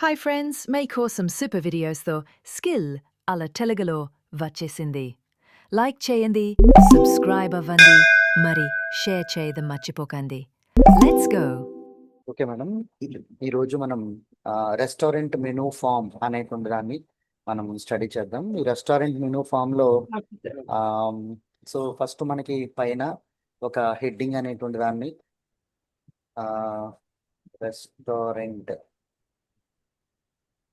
Hi friends, మీకోసం super వీడియోస్తో skill అలా తెలుగులో వచ్చేసింది. లైక్ చేయండి, సబ్స్క్రైబ్ అవ్వండి, మరి షేర్ చేయడం మర్చిపోకండి. Let's go. Okay madam. ఈరోజు మనం రెస్టారెంట్ మెనూ ఫామ్ అనేటువంటి దాన్ని మనం స్టడీ చేద్దాం. ఈ రెస్టారెంట్ మెనూ ఫామ్లో సో ఫస్ట్ మనకి పైన ఒక హెడ్డింగ్ అనేటువంటి దాన్ని restaurant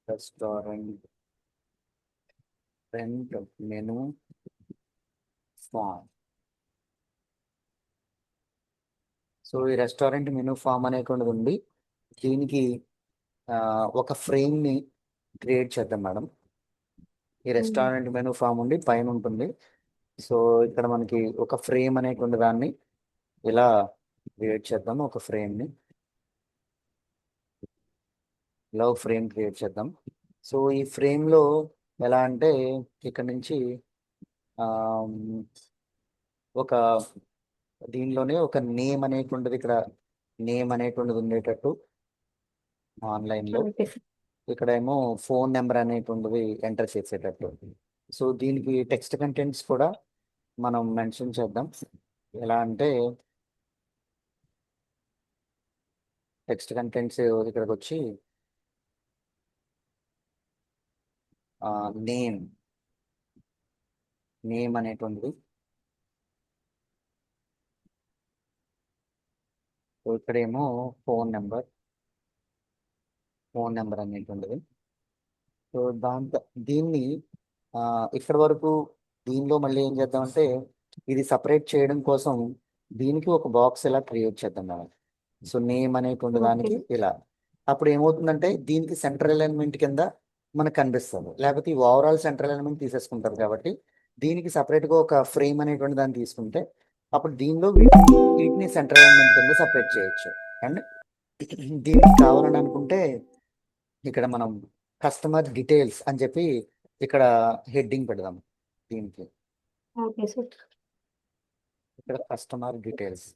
restaurant menu form. So ఈ రెస్టారెంట్ మెనూ ఫామ్ అనేటువంటిది ఉంది. దీనికి ఒక ఫ్రేమ్ని క్రియేట్ చేద్దాం మేడం. ఈ రెస్టారెంట్ మెనూ ఫామ్ ఉండి పైన ఉంటుంది. సో ఇక్కడ మనకి ఒక ఫ్రేమ్ అనేటువంటి దాన్ని ఇలా క్రియేట్ చేద్దాం. ఒక ఫ్రేమ్ని ఇలా ఒక ఫ్రేమ్ క్రియేట్ చేద్దాం. సో ఈ ఫ్రేమ్లో ఎలా అంటే ఇక్కడ నుంచి ఒక దీనిలోనే ఒక నేమ్ అనేటువంటిది ఇక్కడ నేమ్ అనేటువంటిది ఉండేటట్టు ఆన్లైన్లో ఇక్కడ ఏమో ఫోన్ నెంబర్ అనేటువంటిది ఎంటర్ చేసేటట్టు. సో దీనికి టెక్స్ట్ కంటెంట్స్ కూడా మనం మెన్షన్ చేద్దాం. ఎలా అంటే టెక్స్ట్ కంటెంట్స్ ఇక్కడికి వచ్చి నేమ్ అనేటువంటిది ఇక్కడేమో ఫోన్ నెంబర్ అనేటువంటిది. సో దీన్ని ఇక్కడి వరకు దీనిలో మళ్ళీ ఏం చేద్దామంటే ఇది సపరేట్ చేయడం కోసం దీనికి ఒక బాక్స్ ఇలా క్రియేట్ చేద్దాం మనం. సో నేమ్ అనేటువంటి దానికి ఇలా అప్పుడు ఏమవుతుందంటే దీనికి సెంట్రల్ ఎలిమెంట్ కింద మనకు కనిపిస్తుంది. లేకపోతే ఈ ఓవరాల్ సెంట్రల్ ఎలిమెంట్ తీసేసుకుంటారు కాబట్టి దీనికి సపరేట్గా ఒక ఫ్రేమ్ అనేటువంటి దాన్ని తీసుకుంటే అప్పుడు దీనిలో వీటిని సెంట్రల్ ఎలిమెంట్ కింద సపరేట్ చేయొచ్చు. అండ్ దీనికి కావాలని అనుకుంటే ఇక్కడ మనం కస్టమర్ డీటెయిల్స్ అని చెప్పి ఇక్కడ హెడ్డింగ్ పెడదాం. దీనికి ఇక్కడ కస్టమర్ డీటెయిల్స్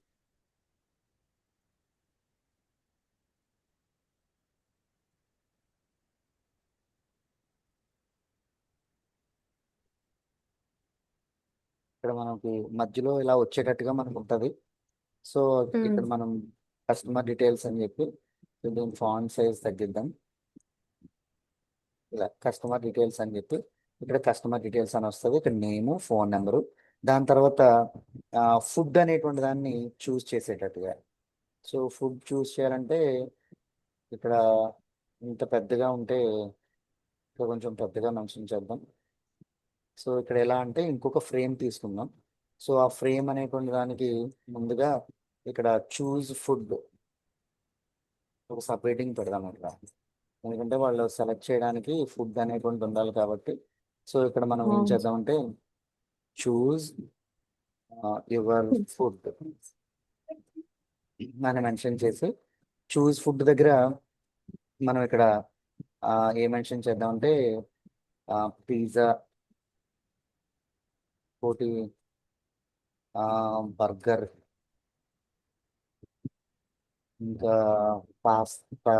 ఇక్కడ మనకి మధ్యలో ఇలా వచ్చేటట్టుగా మనకు ఉంటుంది. సో ఇక్కడ మనం కస్టమర్ డీటెయిల్స్ అని చెప్పి దీని ఫాంట్ సైజ్ తగ్గిద్దాం. ఇలా కస్టమర్ డీటెయిల్స్ అని చెప్పి ఇక్కడ కస్టమర్ డీటెయిల్స్ అని వస్తుంది. ఇక్కడ నేము, ఫోన్ నెంబరు, దాని తర్వాత ఫుడ్ అనేటువంటి దాన్ని చూస్ చేసేటట్టుగా. సో ఫుడ్ చూస్ చేయాలంటే ఇక్కడ ఇంత పెద్దగా ఉంటే ఇక్కడ కొంచెం పెద్దగా మెన్షన్ చేద్దాం. సో ఇక్కడ ఎలా అంటే ఇంకొక ఫ్రేమ్ తీసుకుందాం. సో ఆ ఫ్రేమ్ అనేటువంటి దానికి ముందుగా ఇక్కడ చూజ్ ఫుడ్ ఒక సపరేటింగ్ పెడదాం ఇక్కడ. ఎందుకంటే వాళ్ళు సెలెక్ట్ చేయడానికి ఫుడ్ అనేటువంటి ఉండాలి కాబట్టి. సో ఇక్కడ మనం ఏం చేద్దామంటే చూజ్ యువర్ ఫుడ్ అని మెన్షన్ చేసి చూజ్ ఫుడ్ దగ్గర మనం ఇక్కడ ఏ మెన్షన్ చేద్దామంటే పిజ్జా, కోటి, బర్గర్, ఇంకా పాస్తా,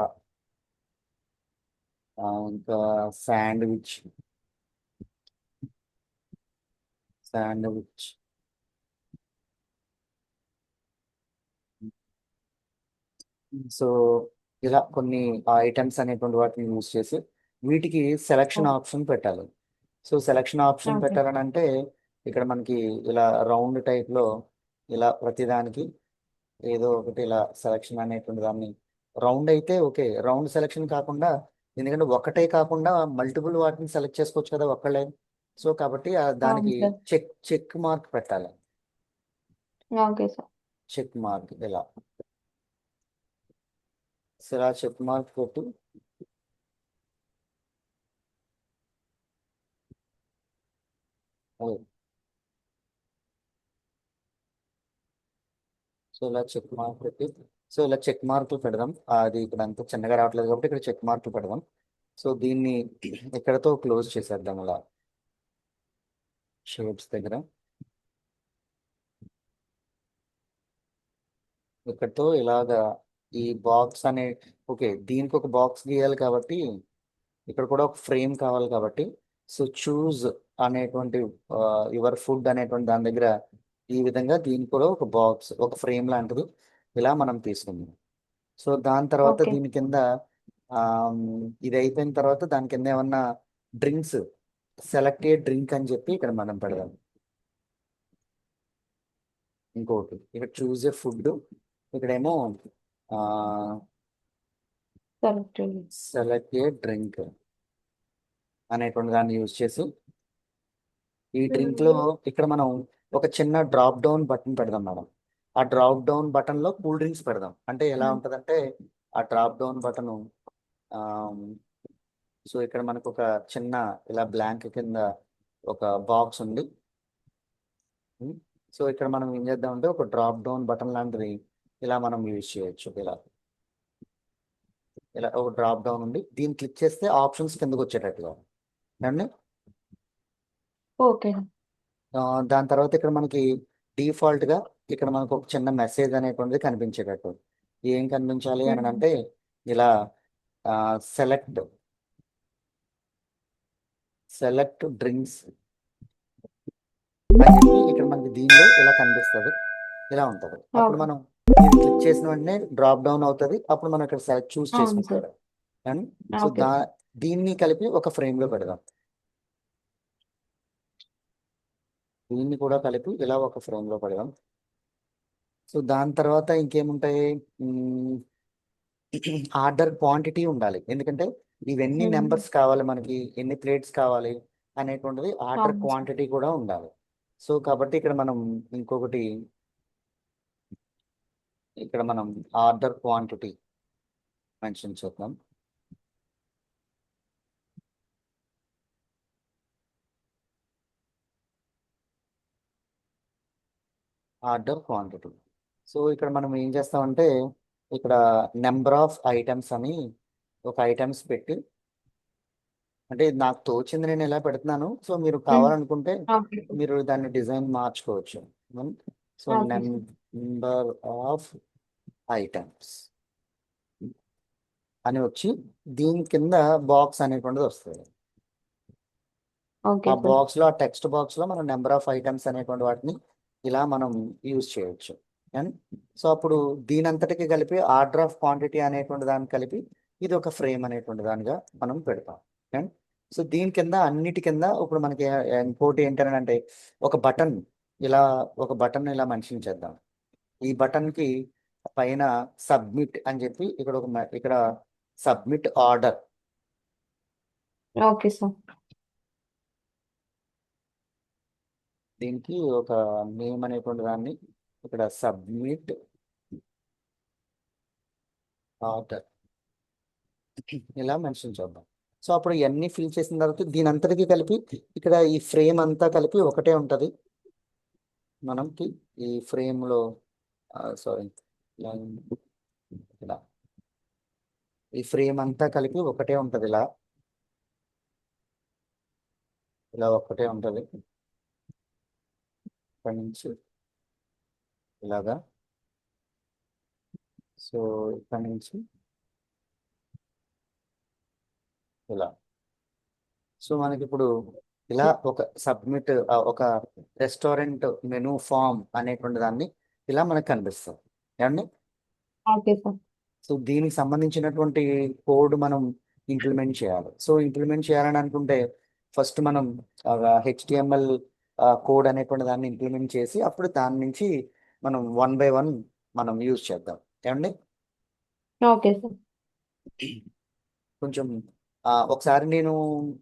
ఇంకా శాండ్విచ్ సో ఇలా కొన్ని ఐటమ్స్ అనేటువంటి వాటిని యూజ్ చేసి వీటికి సెలక్షన్ ఆప్షన్ పెట్టాలి. సో సెలక్షన్ ఆప్షన్ పెట్టాలని అంటే ఇక్కడ మనకి ఇలా రౌండ్ టైప్లో ఇలా ప్రతిదానికి ఏదో ఒకటి ఇలా సెలక్షన్ అనేటువంటి దాన్ని రౌండ్ అయితే ఓకే, రౌండ్ సెలక్షన్ కాకుండా ఎందుకంటే ఒకటే కాకుండా మల్టిపుల్ వాటిని సెలెక్ట్ చేసుకోవచ్చు కదా ఒక్కళ్ళే. సో కాబట్టి దానికి చెక్ మార్క్ పెట్టాలి. చెక్ మార్క్ ఇలా ఇలా చెక్ మార్క్ పెట్టి సో ఇలా చెక్ మార్క్ పెట్టి సో ఇలా చెక్ మార్కులు పెడదాం. అది ఇక్కడ అంత చిన్నగా రావట్లేదు కాబట్టి ఇక్కడ చెక్ మార్కులు పెడదాం. సో దీన్ని ఇక్కడతో క్లోజ్ చేసేద్దాం. అలా షేప్స్ దగ్గర ఇక్కడతో ఇలాగా ఈ బాక్స్ అనే ఓకే, దీనికి ఒక బాక్స్ గీయాలి కాబట్టి ఇక్కడ కూడా ఒక ఫ్రేమ్ కావాలి కాబట్టి సో చూజ్ అనేటువంటి యువర్ ఫుడ్ అనేటువంటి దాని దగ్గర ఈ విధంగా దీనికి కూడా ఒక బాక్స్ ఒక ఫ్రేమ్ లాంటిది ఇలా మనం తీసుకుందాం. సో దాని తర్వాత ఓకే. దీని కింద ఆమ్, ఇది అయిపోయిన తర్వాత దాని కింద ఏమన్నా డ్రింక్స్ సెలెక్ట్ ఏ డ్రింక్ అని చెప్పి ఇక్కడ మనం పెడదాం. ఇంకోటి ఇక్కడ చూజ్ ఏ ఫుడ్, ఇక్కడేమో కరెక్ట్. సెలెక్ట్ ఏ డ్రింక్ అనేటువంటి దాన్ని యూజ్ చేసి ఈ డ్రింక్ లో ఇక్కడ మనం ఒక చిన్న డ్రాప్ డౌన్ బటన్ పెడదాం మేడం. ఆ డ్రాప్ డౌన్ బటన్ లో కూల్ డ్రింక్స్ పెడదాం. అంటే ఎలా ఉంటదంటే ఆ డ్రాప్ డౌన్ బటన్ సో ఇక్కడ మనకు ఒక చిన్న ఇలా బ్లాంక్ కింద ఒక బాక్స్ ఉంది. సో ఇక్కడ మనం ఏం చేద్దామంటే ఒక డ్రాప్ డౌన్ బటన్ లాంటిది ఇలా మనం యూజ్ చేయొచ్చు. ఇలా ఇలా ఒక డ్రాప్ డౌన్ ఉంది, దీన్ని క్లిక్ చేస్తే ఆప్షన్స్ కిందకు వచ్చేటట్టుగా అండి. ఓకే. దాని తర్వాత ఇక్కడ మనకి డిఫాల్ట్ గా ఇక్కడ మనకు ఒక చిన్న మెసేజ్ అనేటువంటిది కనిపించేటట్టు ఏం కనిపించాలి అని అంటే ఇలా సెలెక్ట్ డ్రింక్స్ అని చెప్పి ఇక్కడ మనకి దీనిలో ఇలా కనిపిస్తుంది, ఇలా ఉంటుంది. అప్పుడు ఓకే. మనం క్లిక్ చేసిన వెంటనే డ్రాప్ డౌన్ అవుతుంది. అప్పుడు మనం ఇక్కడ సెలెక్ట్ చూస్ అవును సార్. చేసుకుంటాం. And so okay. దీన్ని కలిపి ఒక ఫ్రేమ్ లో పెడదాం. దీన్ని కూడా కలిపి ఇలా ఒక ఫ్రేమ్ లో పెడదాం. సో దాని తర్వాత ఇంకేముంటాయి, ఆర్డర్ క్వాంటిటీ ఉండాలి. ఎందుకంటే ఇవన్నీ నెంబర్స్ కావాలి మనకి, ఎన్ని ప్లేట్స్ కావాలి అనేటువంటిది ఆర్డర్ అవును సార్. క్వాంటిటీ కూడా ఉండాలి. సో కాబట్టి ఇక్కడ మనం ఇంకొకటి ఇక్కడ మనం ఆర్డర్ క్వాంటిటీ మెన్షన్ చేద్దాం. Order quantity. సో ఇక్కడ మనం ఏం చేస్తామంటే ఇక్కడ నెంబర్ ఆఫ్ ఐటమ్స్ అని ఒక ఐటమ్స్ పెట్టి, అంటే నాకు తోచింది నేను ఎలా పెడుతున్నాను. సో మీరు కావాలనుకుంటే ఓకే. మీరు దాన్ని డిజైన్ మార్చుకోవచ్చు. So okay sir. Number of items అని వచ్చి దీని కింద బాక్స్ అనేటువంటిది వస్తుంది. ఓకే ఆ సార్. బాక్స్ లో ఆ టెక్స్ట్ బాక్స్ లో మనం నెంబర్ ఆఫ్ ఐటమ్స్ అనేటువంటి వాటిని ఇలా మనం యూజ్ చేయొచ్చు. అండ్ సో అప్పుడు దీని అంతటికి కలిపి ఆర్డర్ ఆఫ్ క్వాంటిటీ అనేటువంటి దాన్ని కలిపి ఇది ఒక ఫ్రేమ్ అనేటువంటి దానిగా మనం పెడతాం. అండ్ సో దీని కింద అన్నిటి కింద ఇప్పుడు మనకి ఇంకోటి ఏంటంటే ఒక బటన్ ఇలా మెన్షన్ చేద్దాం. ఈ బటన్ కి పైన సబ్మిట్ అని చెప్పి ఇక్కడ సబ్మిట్ ఆర్డర్, ఓకే సార్. దీనికి ఒక నేమ్ అనేటువంటి దాన్ని ఇక్కడ సబ్మిట్ ఆర్డర్ ఇలా మెన్షన్ చేద్దాం. సో అప్పుడు ఇవన్నీ ఫిల్ చేసిన తర్వాత దీని అంతటికి కలిపి ఇక్కడ ఈ ఫ్రేమ్ అంతా కలిపి ఒకటే ఉంటది. మనకి ఈ ఫ్రేమ్ లో సారీ ఇలా ఈ ఫ్రేమ్ అంతా కలిపి ఒకటే ఉంటది. ఇలా ఒకటే ఉంటది. ఇక్కడి నుంచి ఇలాగా, సో ఇక్కడి నుంచి ఇలా. సో మనకి ఇప్పుడు ఇలా ఒక సబ్మిట్ ఒక రెస్టారెంట్ మెనూ ఫామ్ అనేటువంటి దాన్ని ఇలా మనకు కనిపిస్తుంది. ఏమండి? Okay sir. సో దీనికి సంబంధించినటువంటి కోడ్ మనం ఇంప్లిమెంట్ చేయాలి. సో ఇంప్లిమెంట్ చేయాలని అనుకుంటే ఫస్ట్ మనం HTML కోడ్ అనేటువంటి దాన్ని ఇంప్లిమెంట్ చేసి అప్పుడు దాని నుంచి మనం 1 by 1 మనం యూజ్ చేద్దాం. ఏమండి? Okay sir. కొంచెం ఒకసారి నేను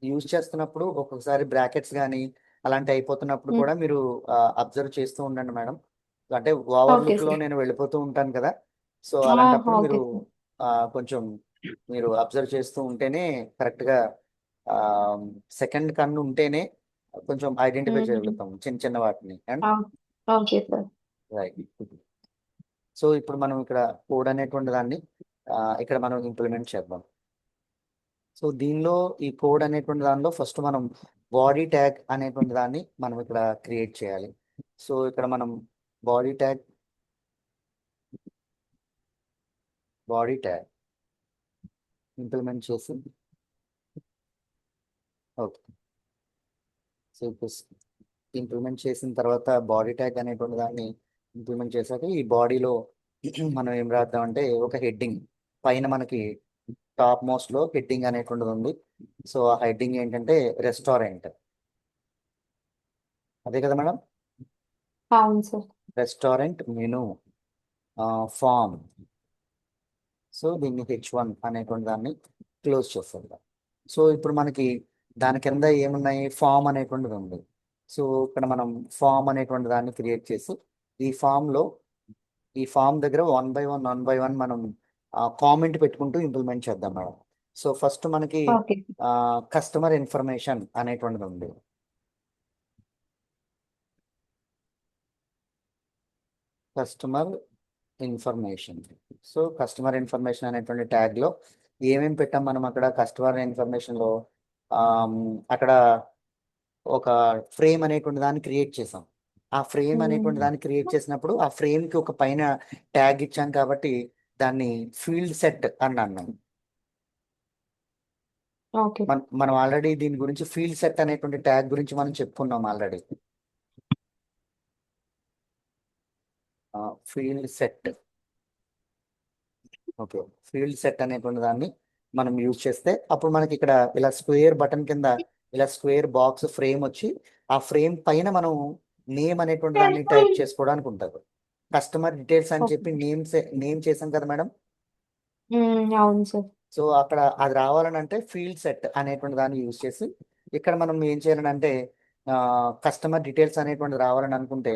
యూజ్ చేస్తున్నప్పుడు ఒక్కొక్కసారి బ్రాకెట్స్ కానీ అలాంటి అయిపోతున్నప్పుడు కూడా మీరు అబ్జర్వ్ చేస్తూ ఉండండి మేడం. అంటే ఓవర్ ఓకే లుక్ లో సార్. నేను వెళ్ళిపోతూ ఉంటాను కదా. సో అలాంటప్పుడు ఓకే మీరు సార్. కొంచెం మీరు అబ్జర్వ్ చేస్తూ ఉంటేనే కరెక్ట్ గా సెకండ్ కన్ను ఉంటేనే కొంచెం ఐడెంటిఫై చేయగలుగుతాం చిన్న చిన్న వాటిని. And okay sir. Right. So ఇప్పుడు మనం ఇక్కడ కోడ్ అనేటువంటి దాన్ని ఇక్కడ మనం ఇంప్లిమెంట్ చేద్దాం. సో దీనిలో ఈ కోడ్ అనేటువంటి దానిలో ఫస్ట్ మనం బాడీ ట్యాగ్ అనేటువంటి దాన్ని మనం ఇక్కడ క్రియేట్ చేయాలి. సో ఇక్కడ మనం body tag body tag implement చేసి ఓకే. సో ఇప్పుడు ఇంప్లిమెంట్ చేసిన తర్వాత బాడీ ట్యాగ్ అనేటువంటి దాన్ని ఇంప్లిమెంట్ చేశాక ఈ బాడీలో మనం ఏం రాద్దామంటే ఒక హెడ్డింగ్ పైన మనకి టాప్ మోస్ట్ లో హెడ్డింగ్ అనేటువంటిది ఉంది. సో ఆ హెడ్డింగ్ ఏంటంటే రెస్టారెంట్, అదే కదా మేడం? అవును sir. Restaurant menu form. So దీన్ని H1 అనేటువంటి దాన్ని క్లోజ్ చేసేద్దాం. సో ఇప్పుడు మనకి దాని కింద ఏమున్నాయి, ఫామ్ అనేటువంటిది ఉంది. సో ఇక్కడ మనం ఫామ్ అనేటువంటి దాన్ని క్రియేట్ చేసి ఈ ఫామ్ దగ్గర వన్ బై వన్ మనం కామెంట్ పెట్టుకుంటూ ఇంప్లిమెంట్ చేద్దాం మేడం. సో ఫస్ట్ మనకి ఓకే. కస్టమర్ ఇన్ఫర్మేషన్ అనేటువంటిది ఉంది. Customer information. So customer information అనేటువంటి ట్యాగ్ లో ఏమేమి పెట్టాం మనం అక్కడ కస్టమర్ ఇన్ఫర్మేషన్ లో అక్కడ ఒక ఫ్రేమ్ అనేటువంటి దాన్ని క్రియేట్ చేసాం. ఆ ఫ్రేమ్ అనేటువంటి దాన్ని క్రియేట్ చేసినప్పుడు ఆ ఫ్రేమ్ కి ఒక పైన ట్యాగ్ ఇచ్చాం కాబట్టి దాన్ని ఫీల్డ్ సెట్ అని అన్నాం. ఓకే. మనం ఆల్రెడీ దీని గురించి ఫీల్డ్ సెట్ అనేటువంటి ట్యాగ్ గురించి మనం చెప్పుకున్నాం already. Field set okay. Field set అనేటువంటి దాన్ని మనం యూజ్ చేస్తే అప్పుడు మనకి ఇక్కడ ఇలా స్క్వేర్ బటన్ కింద ఇలా స్క్వేర్ బాక్స్ ఫ్రేమ్ వచ్చి ఆ ఫ్రేమ్ పైన మనం నేమ్ అనేటువంటి దాన్ని టైప్ చేసుకోవడానికి ఉంటుంది. కస్టమర్ డీటెయిల్స్ అని చెప్పి నేమ్ చేసాం కదా మేడం. అవును సార్. సో అక్కడ అది రావాలని అంటే ఫీల్డ్ సెట్ అనేటువంటి దాన్ని యూజ్ చేసి ఇక్కడ మనం ఏం చేయాలని అంటే కస్టమర్ డీటెయిల్స్ అనేటువంటిది రావాలని అనుకుంటే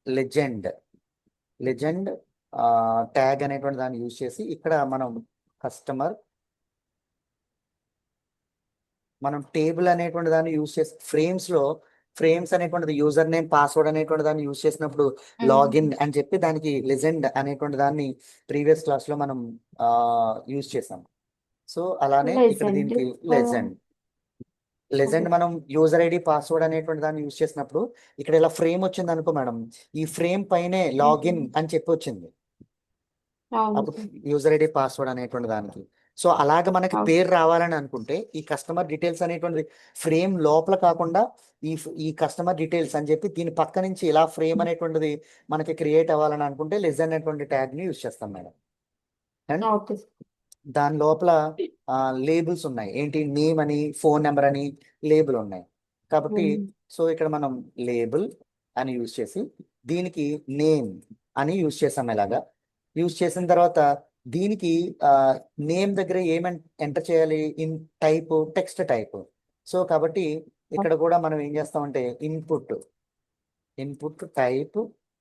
లెజెండ్ ట్యాగ్ అనేటువంటి దాన్ని యూజ్ చేసి ఇక్కడ మనం టేబుల్ అనేటువంటి దాన్ని యూజ్ చేసి ఫ్రేమ్స్ అనేటువంటిది యూజర్ నేమ్ పాస్వర్డ్ అనేటువంటి దాన్ని యూజ్ చేసినప్పుడు లాగిన్ అని చెప్పి దానికి లెజెండ్ అనేటువంటి దాన్ని ప్రీవియస్ క్లాస్ లో మనం యూజ్ చేసాం. సో అలానే ఇక్కడ లెజెండ్. దీనికి లెజెండ్ మనం యూజర్ ఐడి పాస్వర్డ్ అనేటువంటి దాన్ని యూజ్ చేసినప్పుడు ఇక్కడ ఇలా ఫ్రేమ్ వచ్చింది అనుకో మేడం, ఈ ఫ్రేమ్ పైనే లాగిన్ అని చెప్పి వచ్చింది అవును అప్పుడు సార్. యూజర్ ఐడి పాస్వర్డ్ అనేటువంటి దానికి. సో అలాగ మనకి ఓకే. పేరు రావాలని అనుకుంటే ఈ కస్టమర్ డీటెయిల్స్ అనేటువంటి ఫ్రేమ్ లోపల కాకుండా ఈ కస్టమర్ డీటెయిల్స్ అని చెప్పి దీని పక్క నుంచి ఇలా ఫ్రేమ్ అనేటువంటిది మనకి క్రియేట్ అవ్వాలని అనుకుంటే లెస్ అనేటువంటి ట్యాగ్ ని యూజ్ చేస్తాం మేడం. And okay sir. దాని లోపల లేబుల్స్ ఉన్నాయి, ఏంటి నేమ్ అని ఫోన్ నెంబర్ అని లేబుల్ ఉన్నాయి కాబట్టి సో ఇక్కడ మనం లేబుల్ అని యూజ్ చేసి దీనికి నేమ్ అని యూజ్ చేసాం. ఇలాగా యూజ్ చేసిన తర్వాత దీనికి నేమ్ దగ్గర ఏమని ఎంటర్ చేయాలి, టెక్స్ట్ టైప్. సో కాబట్టి ఇక్కడ కూడా మనం ఏం చేస్తామంటే ఇన్పుట్ టైప్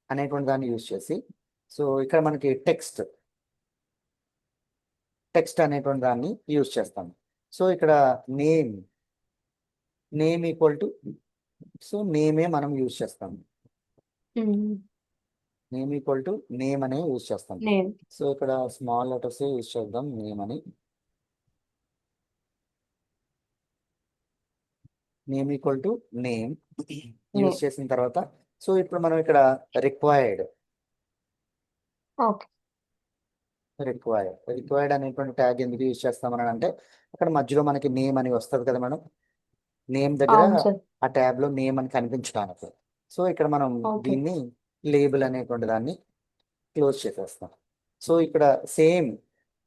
అనేటువంటి దాన్ని యూజ్ చేసి సో ఇక్కడ మనకి టెక్స్ట్ అనేటువంటి దాన్ని యూజ్ చేస్తాం. సో ఇక్కడ నేమ్ ఈక్వల్ టు సో నేమే మనం యూజ్ చేస్తాం. నేమ్ ఈక్వల్ టు నేమ్ అనే యూజ్ చేస్తాం. నేమ్. సో ఇక్కడ స్మాల్ లెటర్స్ యూజ్ చేద్దాం నేమ్ అని. Name equal to name use చేసిన తర్వాత సో ఇప్పుడు మనం ఇక్కడ రిక్వైర్డ్ ఓకే. రిక్వైర్డ్ అనేటువంటి ట్యాగ్ ఎందుకు యూజ్ చేస్తామని అంటే అక్కడ మధ్యలో మనకి నేమ్ అని వస్తుంది కదా మేడం. నేమ్ దగ్గర అవును సార్. ఆ ట్యాబ్ లో నేమ్ అని కనిపించడానికి. సో ఇక్కడ మనం ఓకే. దీన్ని లేబుల్ అనేటువంటి దాన్ని క్లోజ్ చేసేస్తాం. సో ఇక్కడ సేమ్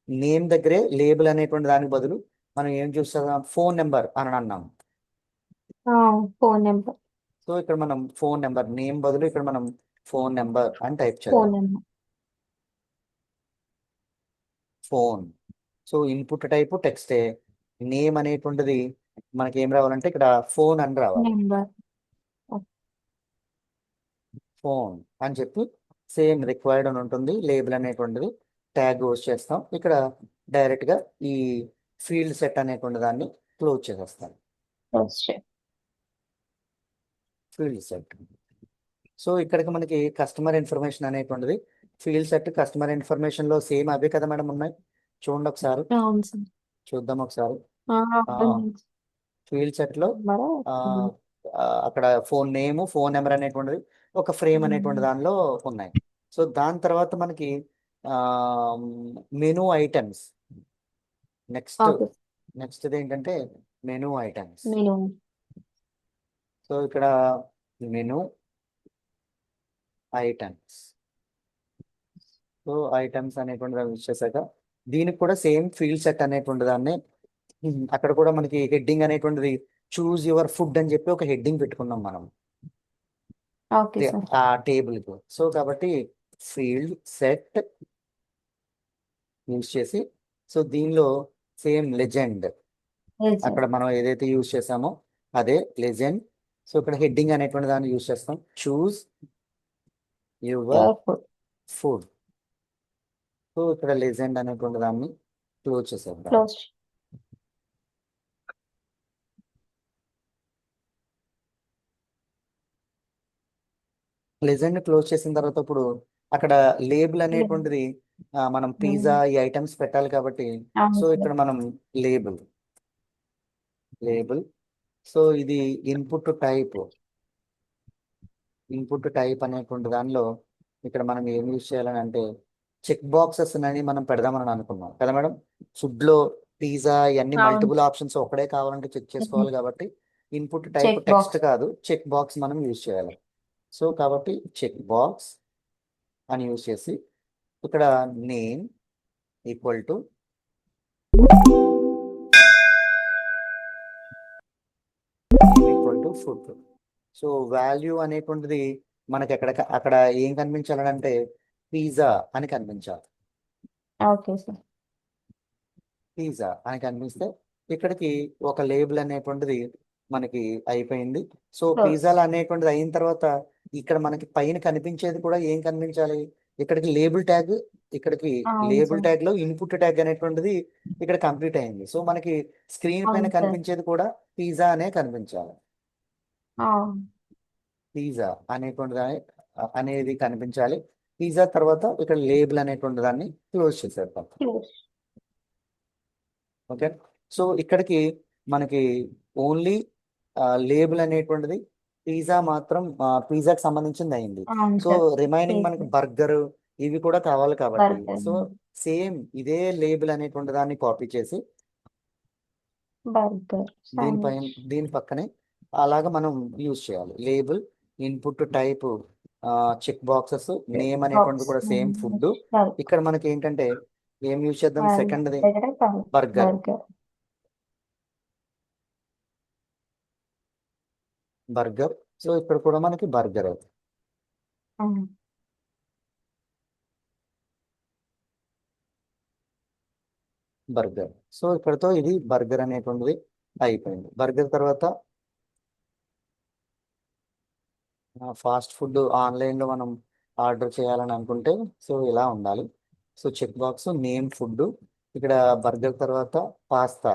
నేమ్ దగ్గరే లేబుల్ అనేటువంటి దానికి బదులు మనం ఏం చూస్తాం, ఫోన్ నెంబర్ అని అన్నాం. Phone number. సో ఇక్కడ మనం ఫోన్ నెంబర్ నేమ్ బదులు ఇక్కడ మనం ఫోన్ నెంబర్ అని టైప్ ఫోన్ చేద్దాం. Number. Phone. So input type టెక్స్టే, నేమ్ అనేటువంటిది మనకి ఏం రావాలంటే ఇక్కడ ఫోన్ అని రావాలి. నెంబర్. ఫోన్ అని చెప్పి సేమ్ రిక్వైర్డ్ అని ఉంటుంది, లేబుల్ అనేటువంటిది ట్యాగ్ యూజ్ చేస్తాం. ఇక్కడ డైరెక్ట్ గా ఈ ఫీల్డ్ సెట్ అనేటువంటి దాన్ని క్లోజ్ చేసేస్తాం. Field set. సో ఇక్కడికి మనకి కస్టమర్ ఇన్ఫర్మేషన్ అనేటువంటిది ఫీల్డ్ సెట్ కస్టమర్ ఇన్ఫర్మేషన్ లో సేమ్ అవే కదా మేడం ఉన్నాయి. చూడండి ఒకసారి, అవును సార్. చూద్దాం ఒకసారి. అవును. ఫీల్డ్ సెట్ లో నెంబర్. అక్కడ ఫోన్ నెంబర్ అనేటువంటిది ఒక ఫ్రేమ్ అనేటువంటి దానిలో ఉన్నాయి. సో దాని తర్వాత మనకి menu items. Next okay next ఏంటంటే మెనూ ఐటమ్స్. మెనూ సో ఇక్కడ మెనూ ఐటమ్స్. సో ఐటమ్స్ అనేటువంటి దాన్ని యూజ్ చేశాక దీనికి కూడా సేమ్ ఫీల్డ్ సెట్ అనేటువంటి దాన్ని అక్కడ కూడా మనకి హెడ్డింగ్ అనేటువంటిది చూజ్ యువర్ ఫుడ్ అని చెప్పి ఒక హెడ్డింగ్ పెట్టుకున్నాం మనం ఓకే సార్ ఆ టేబుల్ కు. సో కాబట్టి ఫీల్డ్ సెట్ యూజ్ చేసి, సో దీనిలో సేమ్ లెజెండ్ అక్కడ మనం ఏదైతే యూజ్ చేసామో అదే లెజెండ్. సో ఇక్కడ హెడ్డింగ్ అనేటువంటి దాన్ని యూజ్ చేస్తాం, చూజ్ యువర్ ఫుడ్. సో ఇక్కడ లెజెండ్ అనేటువంటి దాన్ని క్లోజ్ చేసేద్దాం. క్లోజ్ లెజెండ్ క్లోజ్ చేసిన తర్వాత ఇప్పుడు అక్కడ లేబుల్ అనేటువంటిది మనం పిజ్జా ఈ ఐటమ్స్ పెట్టాలి కాబట్టి అవును సో సార్ ఇక్కడ మనం లేబుల్ సో ఇది ఇన్పుట్ టైప్ అనేటువంటి దానిలో ఇక్కడ మనం ఏం యూజ్ చేయాలని అంటే చెక్ బాక్సెస్ అని మనం పెడదామని అనుకున్నాం కదా మేడం. ఫుడ్ లో పిజ్జా ఇవన్నీ అవును. మల్టిపుల్ ఆప్షన్స్ ఒకటే కావాలంటే చెక్ చేసుకోవాలి కాబట్టి input type Check text box. కాదు, చెక్ బాక్స్ మనం యూజ్ చేయాలి. సో కాబట్టి చెక్ బాక్స్ అని యూజ్ చేసి ఇక్కడ name equal to food. So value అనేటువంటిది మనకి అక్కడ ఏం కనిపించాలని అంటే పిజ్జా అని కనిపించాలి. ఓకే సార్ పిజ్జా అని కనిపిస్తే ఇక్కడికి ఒక లేబుల్ అనేటువంటిది మనకి అయిపోయింది. So Close. పిజ్జాలు అనేటువంటిది అయిన తర్వాత ఇక్కడ మనకి పైన కనిపించేది కూడా ఏం కనిపించాలి, ఇక్కడికి లేబుల్ ట్యాగ్, ఇక్కడికి అవును లేబుల్ సార్. ట్యాగ్ లో ఇన్పుట్ ట్యాగ్ అనేటువంటిది ఇక్కడ కంప్లీట్ అయింది. సో మనకి స్క్రీన్ పైన అవును సార్. కనిపించేది కూడా పిజ్జా అనే కనిపించాలి. పిజ్జా అనేది కనిపించాలి. పిజ్జా తర్వాత ఇక్కడ లేబుల్ అనేటువంటి దాన్ని క్లోజ్ చేసేద్దాం. Close. ఓకే. సో ఇక్కడికి మనకి ఓన్లీ లేబుల్ అనేటువంటిది పిజ్జా మాత్రం పిజ్జాకి సంబంధించింది అయింది. అవును సో సార్. రిమైనింగ్ మనకి Pizza. బర్గర్ ఇవి కూడా కావాలి కాబట్టి Burger. సో సేమ్ ఇదే లేబుల్ అనేటువంటి దాన్ని కాపీ చేసి Burger. దీనిపైన Sandwich. దీని పక్కనే అలాగా మనం యూజ్ చేయాలి. Label, input type, check boxes, name అనేటువంటి కూడా సేమ్ ఫుడ్. Burger. ఇక్కడ మనకి ఏంటంటే ఏం యూజ్ చేద్దాం, సెకండ్ బర్గర్. బర్గర్. సో ఇక్కడ కూడా మనకి బర్గర్. బర్గర్. సో ఇక్కడతో ఇది బర్గర్ అనేటువంటిది అయిపోయింది. బర్గర్ తర్వాత ఫాస్ట్ ఫుడ్ ఆన్లైన్లో మనం ఆర్డర్ చేయాలని అనుకుంటే సో ఇలా ఉండాలి. So check box, name food, ఇక్కడ బర్గర్ తర్వాత పాస్తా.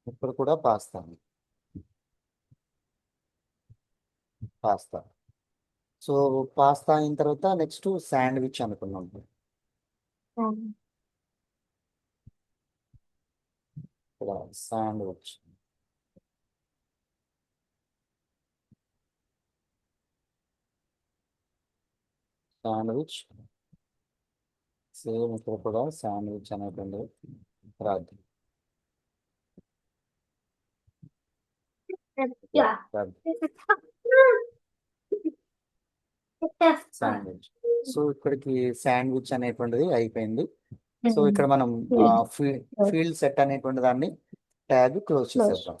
ఇక్కడ కూడా పాస్తా. సో పాస్తా అయిన తర్వాత నెక్స్ట్ శాండ్విచ్ అనుకున్నాం. శాండ్విచ్. సేమ్ ఇక్కడ కూడా శాండ్విచ్ అనేటువంటి రాదు. శాండ్విచ్. సో ఇక్కడికి శాండ్విచ్ అనేటువంటిది అయిపోయింది. సో ఇక్కడ మనం ఫీల్డ్ సెట్ అనేటువంటి దాన్ని ట్యాగ్ క్లోజ్ చేసేద్దాం.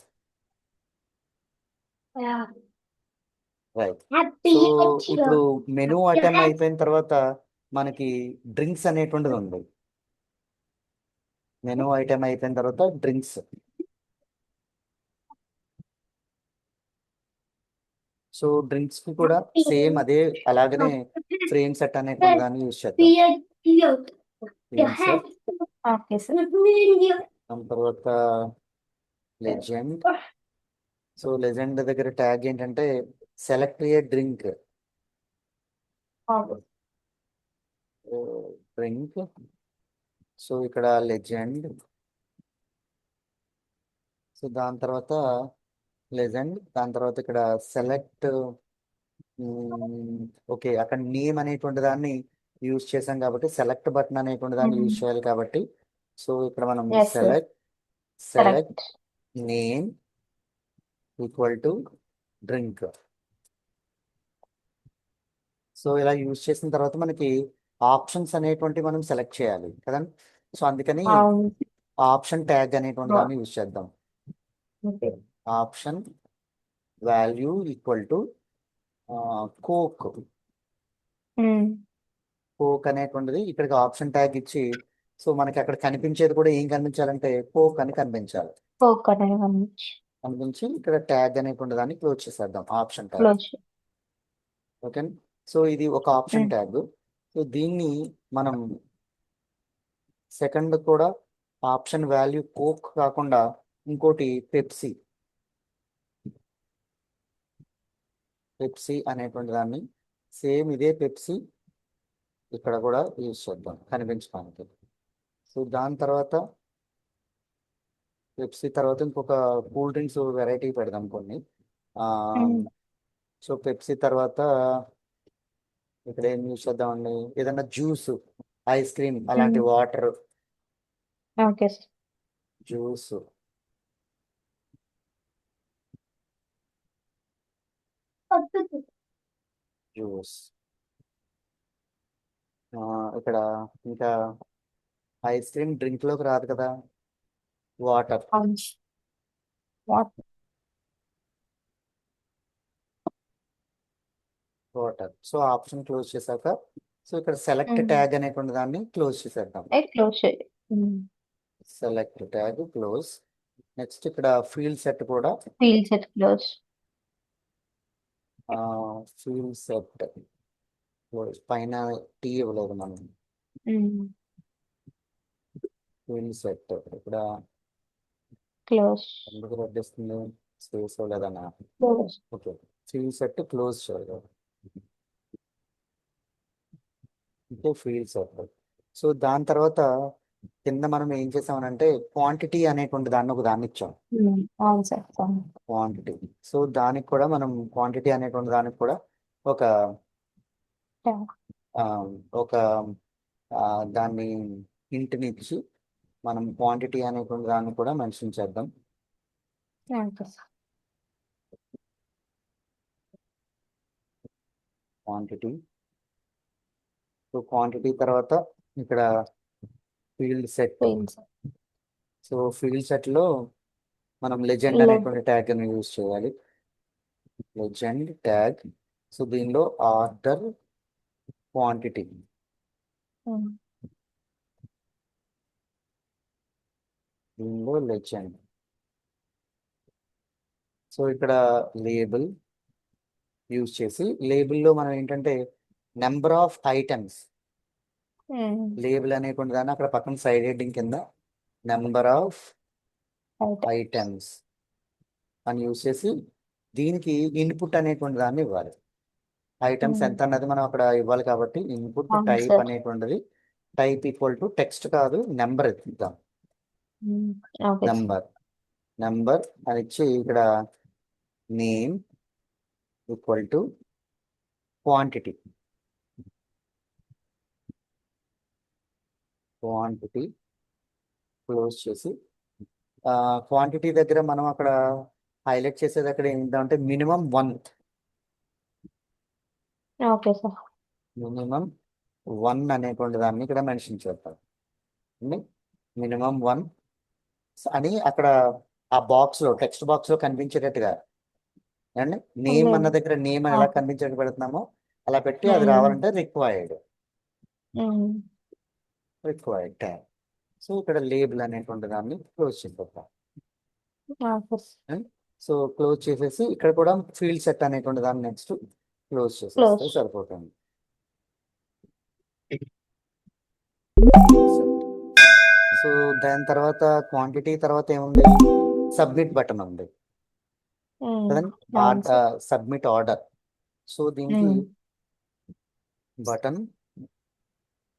రైట్. సో ఇప్పుడు మెనూ ఐటమ్ అయిపోయిన తర్వాత మనకి డ్రింక్స్ అనేటువంటిది ఉంది. మెనూ ఐటమ్ అయిపోయిన తర్వాత డ్రింక్స్. సో డ్రింక్స్ కి కూడా సేమ్ అదే అలాగనే ఫ్రేమ్ సెట్ అనేటువంటి దాన్ని యూజ్ చేద్దాం. ఓకే సార్ దాని తర్వాత లెజెండ్. సో లెజెండ్ దగ్గర ట్యాగ్ ఏంటంటే సెలెక్ట్ ఏ డ్రింక్. సో ఇక్కడ లెజెండ్. సో దాని తర్వాత లెజెండ్. దాని తర్వాత ఇక్కడ సెలెక్ట్. ఓకే, అక్కడ నేమ్ అనేటువంటి దాన్ని యూజ్ చేసాం కాబట్టి సెలెక్ట్ బటన్ అనేటువంటి దాన్ని యూజ్ చేయాలి కాబట్టి, సో ఇక్కడ మనం yes sir, select correct. Name equal to drink. So ఇలా యూజ్ చేసిన తర్వాత మనకి ఆప్షన్స్ అనేటువంటి మనం సెలెక్ట్ చేయాలి కదండి. సో అందుకని అవును. ఆప్షన్ ట్యాగ్ అనేటువంటి దాన్ని యూజ్ చేద్దాం. Okay. Option value equal to coke. Coke అనేటువంటిది ఇక్కడికి ఆప్షన్ ట్యాగ్ ఇచ్చి, సో మనకి అక్కడ కనిపించేది కూడా ఏం కనిపించాలంటే కోక్ అని కనిపించాలి. కోక్ అనేది కనిపించి ఇక్కడ ట్యాగ్ అనేటువంటి దాన్ని క్లోజ్ చేసేద్దాం, option tag. Close. Okay, so ఇది ఒక ఆప్షన్ ట్యాగ్. సో దీన్ని మనం సెకండ్ కూడా ఆప్షన్ వాల్యూ కోక్ కాకుండా ఇంకోటి పెప్సీ అనేటువంటి దాన్ని సేమ్ ఇదే పెప్సీ ఇక్కడ కూడా యూజ్ చేద్దాం కనిపించడానికి. సో దాని తర్వాత పెప్సీ తర్వాత ఇంకొక కూల్ డ్రింక్స్ వెరైటీ పెడదాం కొన్ని. సో పెప్సీ తర్వాత ఇక్కడ ఏం యూజ్ చేద్దామండి, ఏదన్నా జ్యూస్, ఐస్ క్రీమ్ అలాంటి water, okay sir. Juice. Juice ఇక్కడ ఇంకా ఐస్ క్రీమ్ డ్రింక్ లోకి రాదు కదా, water. Water. So option close చేశాక, సో ఇక్కడ సెలెక్ట్ ట్యాగ్ అనేటువంటి దాన్ని క్లోజ్ చేసేద్దాం. Close. Select tag close. Next ఇక్కడ ఫీల్డ్ సెట్ కూడా field set close. Field set close. పైన టీ ఇవ్వలేదు మనం. ఫీల్డ్ సెట్ ఇక్కడ క్లోజ్. ఎందుకు రద్దిస్తుంది, స్పేస్ ఇవ్వలేదన్నా. Close. Okay, field set close చేయాలి. ఇంకో ఫీల్డ్ సెట్. సో దాని తర్వాత కింద మనం ఏం చేసామనంటే క్వాంటిటీ అనేటువంటి దాన్ని ఒక దాన్ని ఇచ్చాం, అవును సార్. క్వాంటిటీ. సో దానికి కూడా మనం క్వాంటిటీ అనేటువంటి దానికి కూడా ఒక ఒక దాన్ని ఇంటిని ఇచ్చి మనం క్వాంటిటీ అనేటువంటి దాన్ని కూడా మెన్షన్ చేద్దాం. క్వాంటిటీ. సో క్వాంటిటీ తర్వాత ఇక్కడ field set. So field set లో మనం లెజెండ్ అనేటువంటి ట్యాగ్ ని యూజ్ చేయాలి, లెజెండ్ ట్యాగ్. సో దీనిలో ఆర్డర్ క్వాంటిటీ, దీనిలో లెజెండ్. సో ఇక్కడ లేబుల్ యూజ్ చేసి, లేబుల్లో మనం ఏంటంటే నెంబర్ ఆఫ్ ఐటమ్స్, లేబుల్ అనేటువంటి దాన్ని అక్కడ పక్కన సైడ్ హెడ్డింగ్ కింద నెంబర్ ఆఫ్ ఐటమ్స్ అని యూజ్ చేసి దీనికి ఇన్పుట్ అనేటువంటి దాన్ని ఇవ్వాలి. ఐటమ్స్ ఎంత అన్నది మనం అక్కడ ఇవ్వాలి కాబట్టి ఇన్పుట్ టైప్ అనేటువంటిది టైప్ ఈక్వల్ టు టెక్స్ట్ కాదు నెంబర్ ఇద్దాం. నెంబర్ అని ఇచ్చి ఇక్కడ name equal to quantity close చేసి, క్వాంటిటీ దగ్గర మనం అక్కడ హైలైట్ చేసేది అక్కడ ఏంటంటే మినిమం 1. Okay sir. మినిమం 1 అనేటువంటి దాన్ని ఇక్కడ మెన్షన్ చేద్దాం. మినిమం 1 అని అక్కడ ఆ బాక్స్ లో టెక్స్ట్ బాక్స్ లో కనిపించేటట్టుగా అండి. నేమ్ అన్న దగ్గర నేమ్ అని ఎలా కనిపించేట్టు పెడుతున్నామో అలా పెట్టి అది రావాలంటే రిక్వైర్డ్ ట్యాగ్. సో ఇక్కడ లేబుల్ అనేటువంటి దాన్ని క్లోజ్ చేసేద్దాం. సో క్లోజ్ చేసేసి ఇక్కడ కూడా ఫీల్డ్ సెట్ అనేటువంటి దాన్ని నెక్స్ట్ క్లోజ్ చేసేస్తే సరిపోతుంది. సో దాని తర్వాత క్వాంటిటీ తర్వాత ఏముంది, సబ్మిట్ బటన్ ఉంది కదండి, సబ్మిట్ ఆర్డర్. సో దీనికి button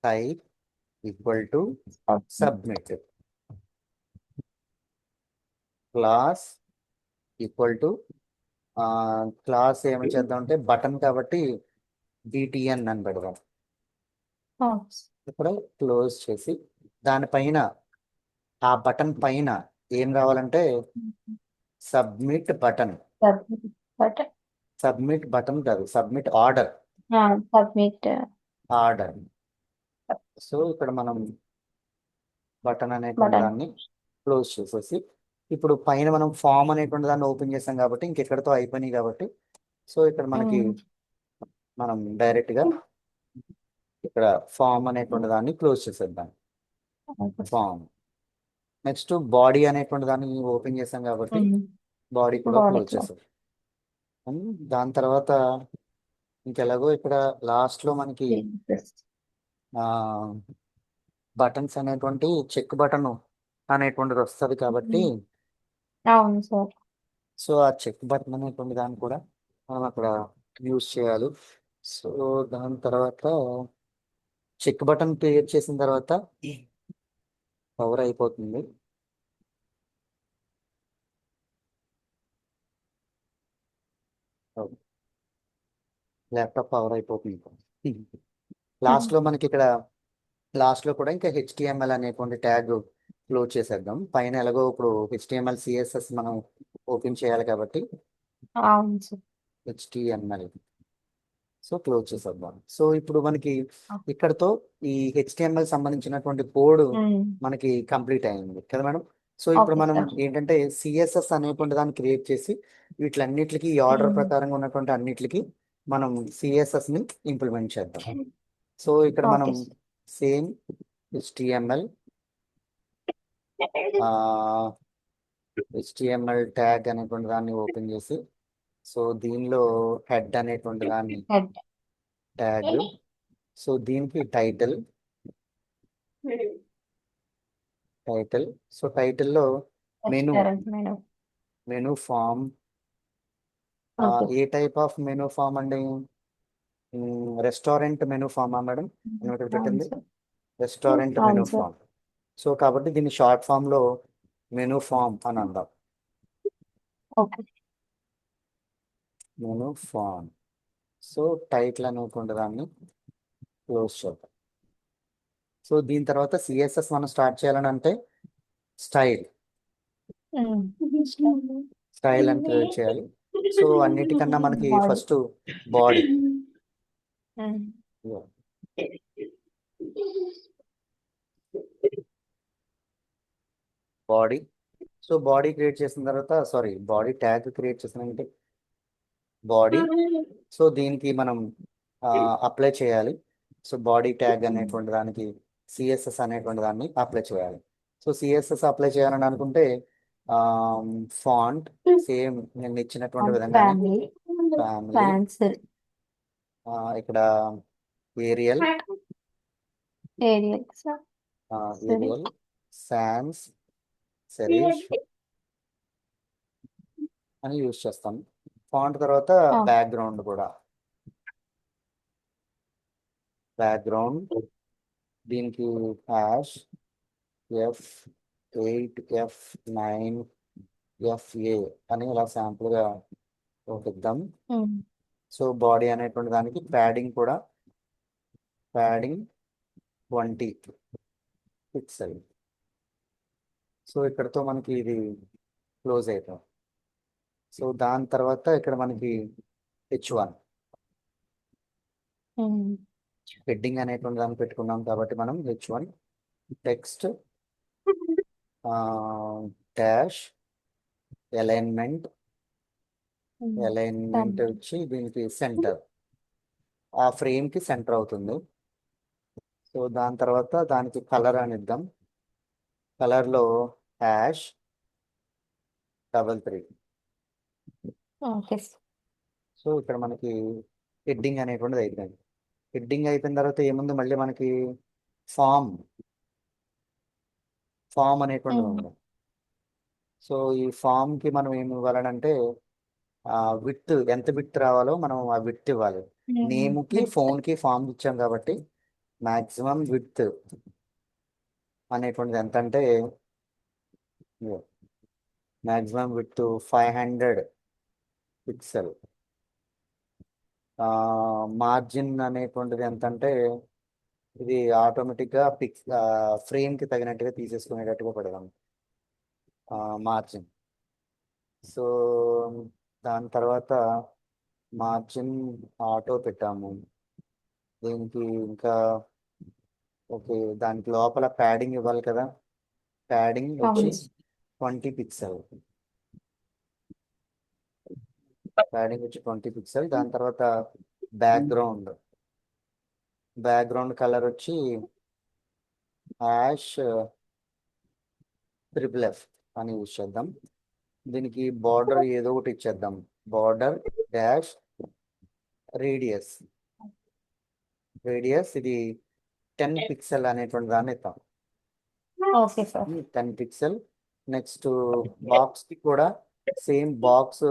type equal to submit, class equal to class ఏమని చేద్దాం అంటే బటన్ కాబట్టి BTN అని పెడదాం. ఓకే ఇక్కడ క్లోజ్ చేసి దానిపైన ఆ బటన్ పైన ఏం రావాలంటే submit button but submit button కాదు, submit order submit order. So ఇక్కడ మనం బటన్ అనేటువంటి బటన్ దాన్ని క్లోజ్ చేసేసి ఇప్పుడు పైన మనం ఫామ్ అనేటువంటి దాన్ని ఓపెన్ చేసాం కాబట్టి ఇంకెక్కడితో అయిపోయినాయి కాబట్టి సో ఇక్కడ మనకి మనం డైరెక్ట్గా ఇక్కడ ఫామ్ అనేటువంటి దాన్ని క్లోజ్ చేసేద్దాం. ఫామ్ నెక్స్ట్ బాడీ అనేటువంటి దాన్ని ఓపెన్ చేసాం కాబట్టి బాడీ కూడా బాడీ క్లోజ్ చేసాం. దాని తర్వాత ఇంకెలాగో ఇక్కడ లాస్ట్లో మనకి బటన్స్ అనేటువంటి చెక్ బటన్ అనేటువంటిది వస్తుంది కాబట్టి అవును సార్. సో ఆ చెక్ బటన్ అనేటువంటి దాన్ని కూడా మనం అక్కడ యూజ్ చేయాలి. సో దాని తర్వాత చెక్ బటన్ క్రియేట్ చేసిన తర్వాత పవర్ అయిపోతుంది. ల్యాప్టాప్ పవర్ అయిపోతుంది. లాస్ట్లో మనకి ఇక్కడ లాస్ట్లో కూడా ఇంకా HTML అనేటువంటి ట్యాగ్ క్లోజ్ చేసేద్దాం. పైన ఎలాగో ఇప్పుడు HTML CSS మనం ఓపెన్ చేయాలి కాబట్టి అవును సార్. HTML సో క్లోజ్ చేసేద్దాం. సో ఇప్పుడు మనకి ఇక్కడతో ఈ HTML సంబంధించినటువంటి కోడ్ మనకి కంప్లీట్ అయింది కదా మేడం. సో ఇప్పుడు ఓకే మనం సార్. ఏంటంటే CSS అనేటువంటి దాన్ని క్రియేట్ చేసి వీటిలన్నిటికీ ఈ ఆర్డర్ ప్రకారంగా ఉన్నటువంటి అన్నిటికీ మనం CSS ని ఇంప్లిమెంట్ చేద్దాం. సో ఇక్కడ మనం okay sir. Same HTML HTML tag అనేటువంటి దాన్ని ఓపెన్ చేసి సో దీనిలో హెడ్ అనేటువంటి దాన్ని హెడ్ ట్యాగ్ సో దీనికి టైటిల్ సో టైటిల్లో menu restaurant menu. Menu form okay. ఏ టైప్ ఆఫ్ మెను ఫామ్ అండి? రెస్టారెంట్ మెను ఫామా మేడం? నేను ఇక్కడ అవును పెట్టింది సార్. రెస్టారెంట్ మెను అవును సార్. ఫామ్. సో కాబట్టి దీన్ని షార్ట్ ఫామ్ లో మెను ఫామ్ అని అందాం. Okay. Menu form. So title అనుకుంటే దాన్ని క్లోజ్ చేద్దాం. సో దీని తర్వాత CSS మనం స్టార్ట్ చేయాలని అంటే స్టైల్ స్టైల్ అని క్రియేట్ చేయాలి. సో అన్నిటికన్నా మనకి Body. First body body so body create చేసిన తర్వాత బాడీ ట్యాగ్ క్రియేట్ చేసిన బాడీ సో దీనికి మనం అప్లై చేయాలి. సో బాడీ ట్యాగ్ అనేటువంటి దానికి CSS అనేటువంటి దాన్ని అప్లై చేయాలి. సో CSS అప్లై చేయాలని అనుకుంటే ఫాంట్ సేమ్ నేను ఇచ్చినటువంటి విధంగానే ఫ్యామిలీ ఫ్యామిలీ ఫ్యాన్స్ ఇక్కడ Arial Arial sir. Arial sans serif అని యూజ్ చేస్తాం. ఫాంట్ తర్వాత బ్యాక్గ్రౌండ్ కూడా బ్యాక్గ్రౌండ్ దీనికి F8F9FA అని ఇలా శాంపుల్గా ఒకటిద్దాం. సో బాడీ అనేటువంటి దానికి ప్యాడింగ్ కూడా ప్యాడింగ్ 20 పిక్సెల్. సో ఇక్కడతో మనకి ఇది క్లోజ్ అవుతాం. సో దాని తర్వాత ఇక్కడ మనకి H1 హెడ్డింగ్ అనేటువంటి దాన్ని పెట్టుకున్నాం కాబట్టి మనం H1 టెక్స్ట్ డాష్ అలైన్మెంట్ వచ్చి దీనికి సెంటర్ ఆ ఫ్రేమ్కి సెంటర్ అవుతుంది. సో దాని తర్వాత దానికి కలర్ అని ఇద్దాం. కలర్లో #33. ఓకే. సో ఇక్కడ మనకి హెడ్డింగ్ అనేటువంటిది అయిపోయింది. హెడ్డింగ్ అయిపోయిన తర్వాత ఏముంది మళ్ళీ మనకి ఫామ్ అనేటువంటిది ఉంది. సో ఈ ఫామ్కి మనం ఏమి ఇవ్వాలంటే విత్ ఎంత విత్ రావాలో మనం ఆ విత్ ఇవ్వాలి. నేమ్కి ఫోన్కి ఫామ్ ఇచ్చాం కాబట్టి మ్యాక్సిమం విత్ అనేటువంటిది ఎంత అంటే మ్యాక్సిమం విత్ 500 పిక్సెల్. మార్జిన్ అనేటువంటిది ఎంత అంటే ఇది ఆటోమేటిక్గా ఫ్రేమ్కి తగినట్టుగా తీసేసుకునేటట్టుగా పెడదాం మార్జిన్. సో దాని తర్వాత మార్జిన్ ఆటో పెట్టాము. దీనికి ఇంకా ఓకే, దానికి లోపల ప్యాడింగ్ ఇవ్వాలి కదా. ప్యాడింగ్ వచ్చి అవును 20 పిక్సెల్. ప్యాడింగ్ వచ్చి 20 పిక్సెల్. దాని తర్వాత బ్యాక్గ్రౌండ్ కలర్ వచ్చి యాష్ ట్రిపుల్ F అని యూజ్ చేద్దాం. దీనికి బార్డర్ ఏదో ఒకటి ఇచ్చేద్దాం. బార్డర్ డాష్ రేడియస్ ఇది 10 పిక్సెల్ అనేటువంటి దాన్ని ఇద్దాం. Okay sir 10 pixel. నెక్స్ట్ బాక్స్కి కూడా సేమ్ బాక్స్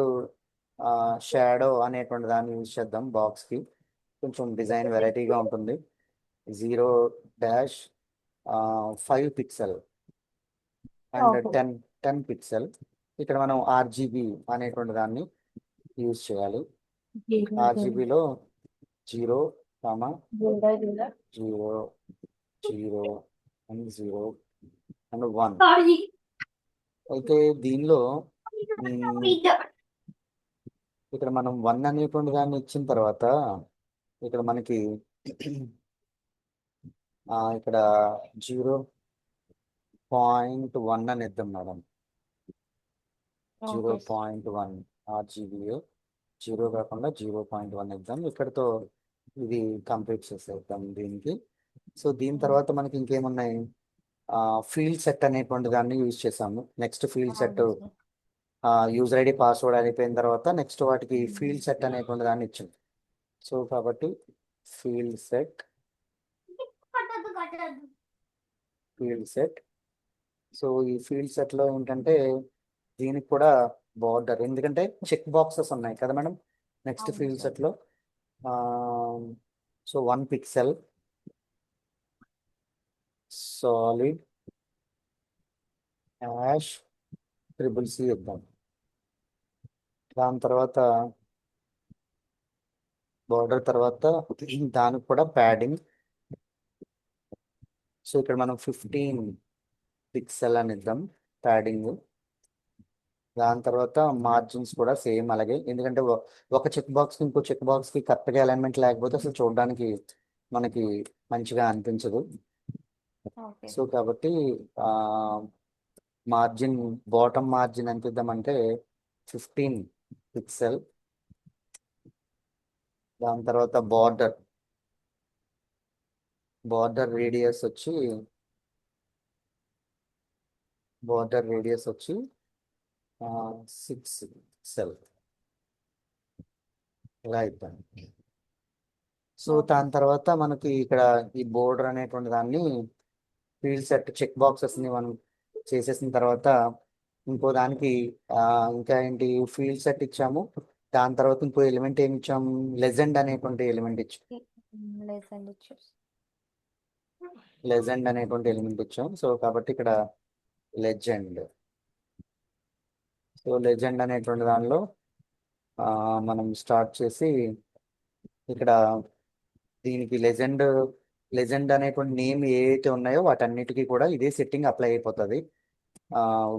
షాడో అనేటువంటి దాన్ని యూజ్ చేద్దాం. బాక్స్కి కొంచెం డిజైన్ వెరైటీగా ఉంటుంది. 0-5 పిక్సెల్ అండ్ ఓకే 10 పిక్సెల్. ఇక్కడ మనం RGB అనేటువంటి దాన్ని యూజ్ చేయాలి. RGBలో 0, 0, 0 అండ్ 0 అండ్ 1. అయితే దీనిలో ఇక్కడ మనం 1 అనేటువంటి దాన్ని ఇచ్చిన తర్వాత ఇక్కడ మనకి ఇక్కడ 0.1 అని ఇద్దాం మేడం. 0.1 RGB 0 కాకుండా 0.1 ఇద్దాం. ఇక్కడతో ఇది కంప్లీట్ చేసేద్దాం దీనికి. సో దీని తర్వాత మనకి ఇంకేమున్నాయి, ఫీల్డ్ సెట్ అనేటువంటి దాన్ని యూజ్ చేసాము. Next field set user ID password అయిపోయిన తర్వాత నెక్స్ట్ వాటికి ఫీల్డ్ సెట్ అనేటువంటి దాన్ని ఇచ్చింది. సో కాబట్టి ఫీల్డ్ సెట్ సో ఈ ఫీల్డ్ సెట్లో ఏంటంటే దీనికి కూడా బార్డర్, ఎందుకంటే చెక్ బాక్సెస్ ఉన్నాయి కదా మేడం నెక్స్ట్ అవును ఫీల్డ్ సార్. సెట్లో. So 1 pixel solid ash CCC ఇద్దాం. దాని తర్వాత బార్డర్ తర్వాత దానికి కూడా ప్యాడింగ్. సో ఇక్కడ మనం 15 పిక్సెల్ అని ఇద్దాం ప్యాడింగ్. దాని తర్వాత మార్జిన్స్ కూడా సేమ్ అలాగే, ఎందుకంటే ఒక చెక్ బాక్స్కి ఇంకో చెక్ బాక్స్కి కరెక్ట్గా అలైన్మెంట్ లేకపోతే అసలు చూడడానికి మనకి మంచిగా అనిపించదు. ఓకే సో కాబట్టి మార్జిన్ బాటమ్ మార్జిన్ ఎంత ఇద్దామంటే 15 పిక్సెల్. దాని తర్వాత బార్డర్ రేడియస్ వచ్చి 6 పిక్సెల్ ఇలా ఇద్దాం. సో దాని తర్వాత మనకి ఇక్కడ ఈ బోర్డర్ అనేటువంటి దాన్ని ఫీల్డ్ సెట్ చెక్ బాక్సెస్ని మనం చేసేసిన తర్వాత ఇంకో దానికి ఇంకా ఏంటి ఫీల్డ్ సెట్ ఇచ్చాము. దాని తర్వాత ఇంకో ఎలిమెంట్ ఏమి ఇచ్చాము, లెజెండ్ అనేటువంటి ఎలిమెంట్ ఇచ్చాము. లెజెండ్ అనేటువంటి ఎలిమెంట్ ఇచ్చాం. సో కాబట్టి ఇక్కడ లెజెండ్. సో లెజెండ్ అనేటువంటి దానిలో మనం స్టార్ట్ చేసి ఇక్కడ దీనికి లెజెండ్ అనేటువంటి నేమ్ ఏవైతే ఉన్నాయో వాటన్నిటికీ కూడా ఇదే సెట్టింగ్ అప్లై అయిపోతుంది.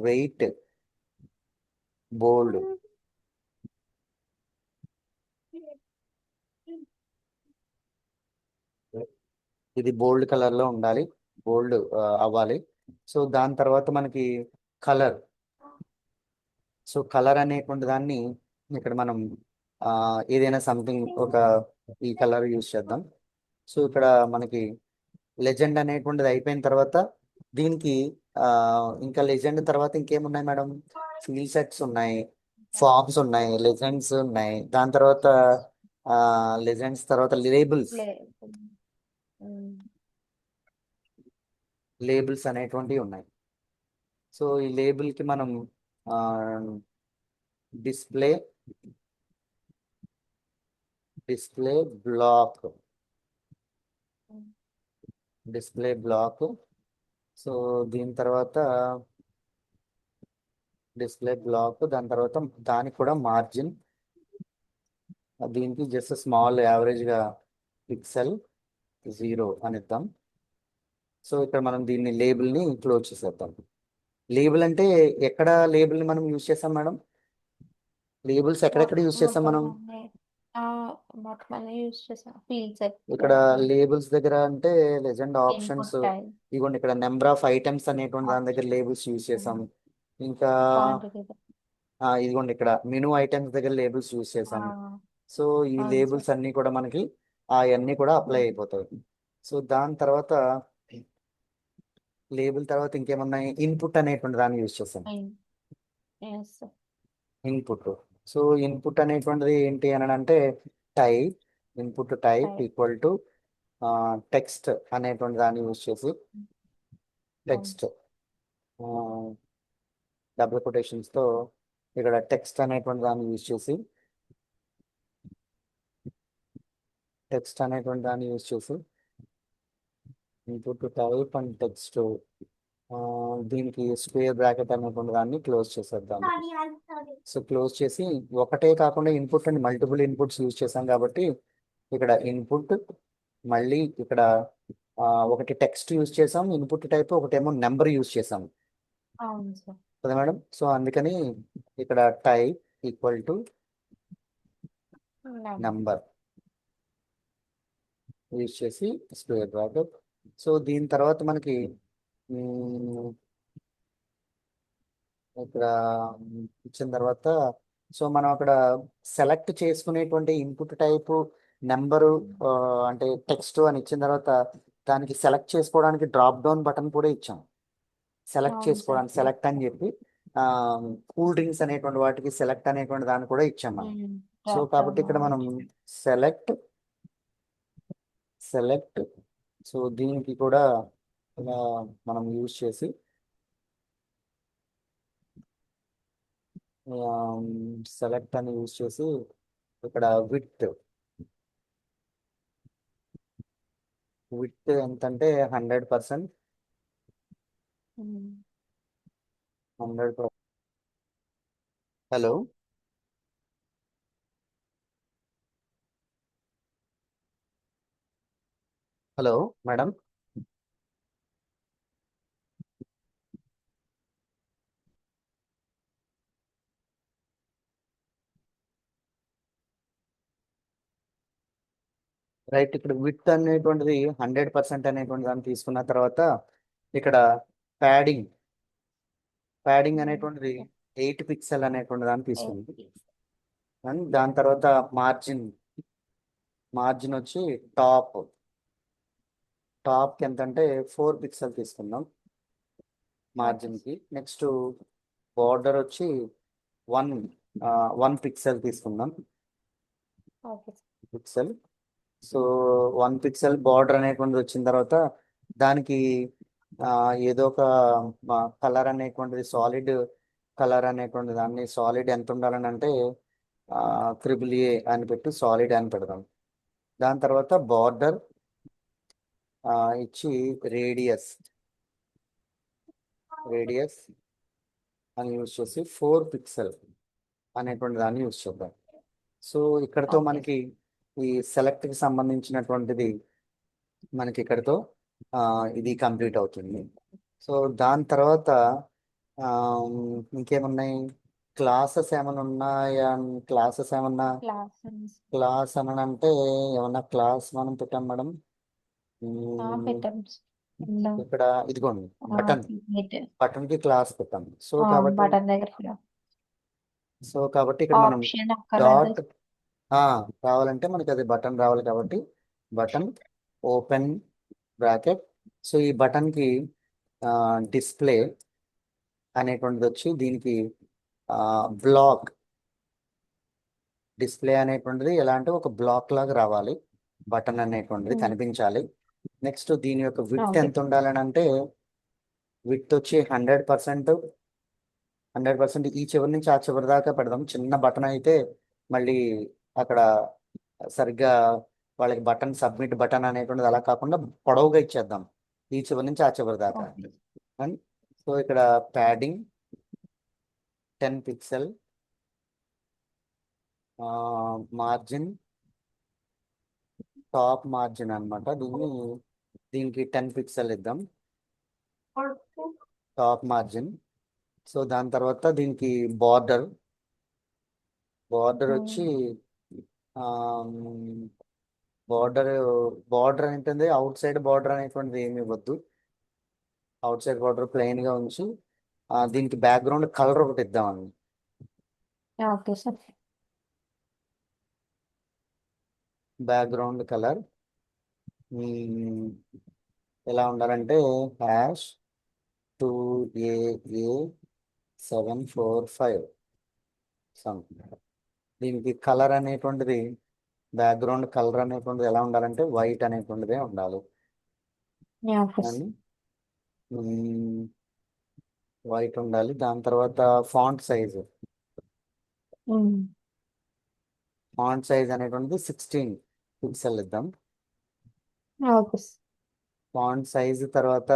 వెయిట్ బోల్డ్, ఇది బోల్డ్ కలర్లో ఉండాలి, బోల్డ్ అవ్వాలి. సో దాని తర్వాత మనకి కలర్. సో కలర్ అనేటువంటి దాన్ని ఇక్కడ మనం ఏదైనా సంథింగ్ ఈ కలర్ యూజ్ చేద్దాం. సో ఇక్కడ మనకి లెజెండ్ అనేటువంటిది అయిపోయిన తర్వాత దీనికి ఇంకా లెజెండ్ తర్వాత ఇంకేమున్నాయి మేడం, ఫీల్డ్ సెట్స్ ఉన్నాయి, ఫార్మ్స్ ఉన్నాయి, లెజెండ్స్ ఉన్నాయి. దాని తర్వాత లెజెండ్స్ తర్వాత లేబుల్స్ అనేటువంటివి ఉన్నాయి. సో ఈ లేబుల్కి మనం డిస్ప్లే బ్లాక్. సో దీని తర్వాత డిస్ప్లే బ్లాక్, దాని తర్వాత దానికి కూడా మార్జిన్, దీనికి జస్ట్ స్మాల్ యావరేజ్గా పిక్సెల్ 0 అని ఇద్దాం. సో ఇక్కడ మనం దీన్ని లేబుల్ని క్లోజ్ చేసేద్దాం. లేబుల్ అంటే ఎక్కడ లేబుల్ని మనం యూజ్ చేస్తాం మేడం? లేబుల్స్ ఎక్కడెక్కడ యూజ్ చేస్తాం మనం? మొత్తం అన్ని యూజ్ చేసాం. ఫీల్డ్ సెట్ ఇక్కడ లేబుల్స్ దగ్గర అంటే లెజెండ్ ఆప్షన్స్, ఇన్పుట్ టైప్ ఇదిగోండి ఇక్కడ నెంబర్ ఆఫ్ ఐటమ్స్ అనేటువంటి దాని దగ్గర లేబుల్స్ యూజ్ చేసాం. ఇంకా క్వాంటిటీ. ఇదిగోండి ఇక్కడ మెనూ ఐటమ్స్ దగ్గర లేబుల్స్ యూజ్ చేసాం. సో ఈ అవును లేబుల్స్ అన్ని కూడా మనకి అవన్నీ కూడా అప్లై అయిపోతాయి. సో దాని తర్వాత లేబుల్ తర్వాత ఇంకేమన్నాయి? ఇన్పుట్ అనేటువంటి దాన్ని యూజ్ చేసాం. Yes input. సో ఇన్పుట్ అనేటువంటిది ఏంటి అని అంటే type, input type Type. Equal to text అనేటువంటి దాన్ని యూజ్ చేసి టెక్స్ట్ డబుల్ కొటేషన్స్తో ఇక్కడ టెక్స్ట్ అనేటువంటి దాన్ని యూజ్ చేసి ఇన్పుట్ టైప్ అండ్ టెక్స్ట్, దీనికి స్క్వేర్ బ్రాకెట్ అనేటువంటి దాన్ని క్లోజ్ చేసేద్దాం. సో క్లోజ్ చేసి ఒకటే కాకుండా input and multiple inputs use చేసాం కాబట్టి ఇక్కడ ఇన్పుట్, మళ్ళీ ఇక్కడ ఒకటి టెక్స్ట్ యూజ్ చేసాం ఇన్పుట్ టైప్, ఒకటేమో నెంబర్ యూజ్ చేసాం అవును సార్. కదా మేడం. సో అందుకని ఇక్కడ type equal to number use చేసి స్క్వేర్ బ్రాకెట్. సో దీని తర్వాత మనకి ఇక్కడ ఇచ్చిన తర్వాత సో మనం అక్కడ సెలెక్ట్ చేసుకునేటువంటి ఇన్పుట్ టైపు నెంబరు అంటే టెక్స్ట్ అని ఇచ్చిన తర్వాత దానికి సెలెక్ట్ చేసుకోవడానికి డ్రాప్ డౌన్ బటన్ కూడా ఇచ్చాం. సెలెక్ట్ అవును చేసుకోవడానికి సార్. సెలెక్ట్ అని చెప్పి కూల్ డ్రింక్స్ అనేటువంటి వాటికి సెలెక్ట్ అనేటువంటి దాన్ని కూడా ఇచ్చాం మనం. సో కాబట్టి ఇక్కడ మనం సెలెక్ట్ సో దీనికి కూడా మనం యూజ్ చేసి సెలెక్ట్ అని యూజ్ చేసి ఇక్కడ విత్ ఎంత అంటే 100%. Hello hello madam. రైట్, ఇక్కడ విత్ అనేటువంటిది 100% అనేటువంటి దాన్ని తీసుకున్న తర్వాత ఇక్కడ ప్యాడింగ్ అనేటువంటిది 8 పిక్సెల్ అనేటువంటి దాన్ని తీసుకుంది. అండ్ దాని తర్వాత మార్జిన్ వచ్చి టాప్కి ఎంత అంటే 4 పిక్సెల్ తీసుకుందాం మార్జిన్కి. నెక్స్ట్ బార్డర్ వచ్చి 1 పిక్సెల్ తీసుకుందాం పిక్సెల్. సో 1 పిక్సెల్ బార్డర్ అనేటువంటిది వచ్చిన తర్వాత దానికి ఏదో ఒక కలర్ అనేటువంటిది సాలిడ్ కలర్ అనేటువంటి దాన్ని సాలిడ్ ఎంత ఉండాలని అంటే 3A అని పెట్టి సాలిడ్ అని పెడదాం. దాని తర్వాత బార్డర్ ఇచ్చి రేడియస్ అని యూజ్ చేసి 4 పిక్సెల్ అనేటువంటి దాన్ని యూజ్ చేద్దాం. సో ఇక్కడతో మనకి ఈ సెలెక్ట్కి సంబంధించినటువంటిది మనకి ఇక్కడతో ఇది కంప్లీట్ అవుతుంది. సో దాని తర్వాత ఇంకేమున్నాయి? క్లాసెస్ ఏమైనా ఉన్నాయా? క్లాస్ అని అంటే ఏమన్నా క్లాస్ మనం పెట్టాం మేడం? ఇక్కడ ఇదిగోండి బటన్ కి క్లాస్ పెట్టాం. సో కాబట్టి ఇక్కడ మనం డాట్ కావాలంటే మనకి అది బటన్ రావాలి కాబట్టి బటన్ ఓపెన్ బ్రాకెట్. సో ఈ బటన్కి డిస్ప్లే అనేటువంటిది వచ్చి దీనికి బ్లాక్ డిస్ప్లే అనేటువంటిది ఎలా అంటే ఒక బ్లాక్ లాగా రావాలి, బటన్ అనేటువంటిది కనిపించాలి. నెక్స్ట్ దీని యొక్క విడ్త్ ఎంత ఉండాలని అంటే విడ్త్ వచ్చి 100% ఈ చివరి నుంచి ఆ చివరి దాకా పెడదాం. చిన్న బటన్ అయితే మళ్ళీ అక్కడ సరిగ్గా వాళ్ళకి బటన్ సబ్మిట్ బటన్ అనేటువంటిది అలా కాకుండా పొడవుగా ఇచ్చేద్దాం ఈ చివరి నుంచి ఆ చివరి దాకా. అండ్ సో ఇక్కడ padding 10 pixel margin, top margin అన్నమాట. దీనికి 10 పిక్సెల్ ఇద్దాం టాప్ మార్జిన్. సో దాని తర్వాత దీనికి బార్డర్ వచ్చి బార్డర్ బార్డర్ ఏంటంటే అవుట్ సైడ్ బార్డర్ అనేటువంటిది ఏమి ఇవ్వద్దు. అవుట్ సైడ్ బార్డర్ ప్లెయిన్ గా ఉంచి దీనికి బ్యాక్గ్రౌండ్ కలర్ ఒకటి ఇద్దామండి. Okay sir. బ్యాక్గ్రౌండ్ కలర్ ఎలా ఉండాలంటే #2AA745 సమ్. దీనికి కలర్ అనేటువంటిది బ్యాక్గ్రౌండ్ కలర్ అనేటువంటిది ఎలా ఉండాలంటే వైట్ అనేటువంటిదే ఉండాలి ఓకే సార్. అండి. వైట్ ఉండాలి. దాని తర్వాత ఫాంట్ సైజ్ అనేటువంటిది 16 పిక్సెల్ ఇద్దాం. Okay sir. ఫాంట్ సైజ్ తర్వాత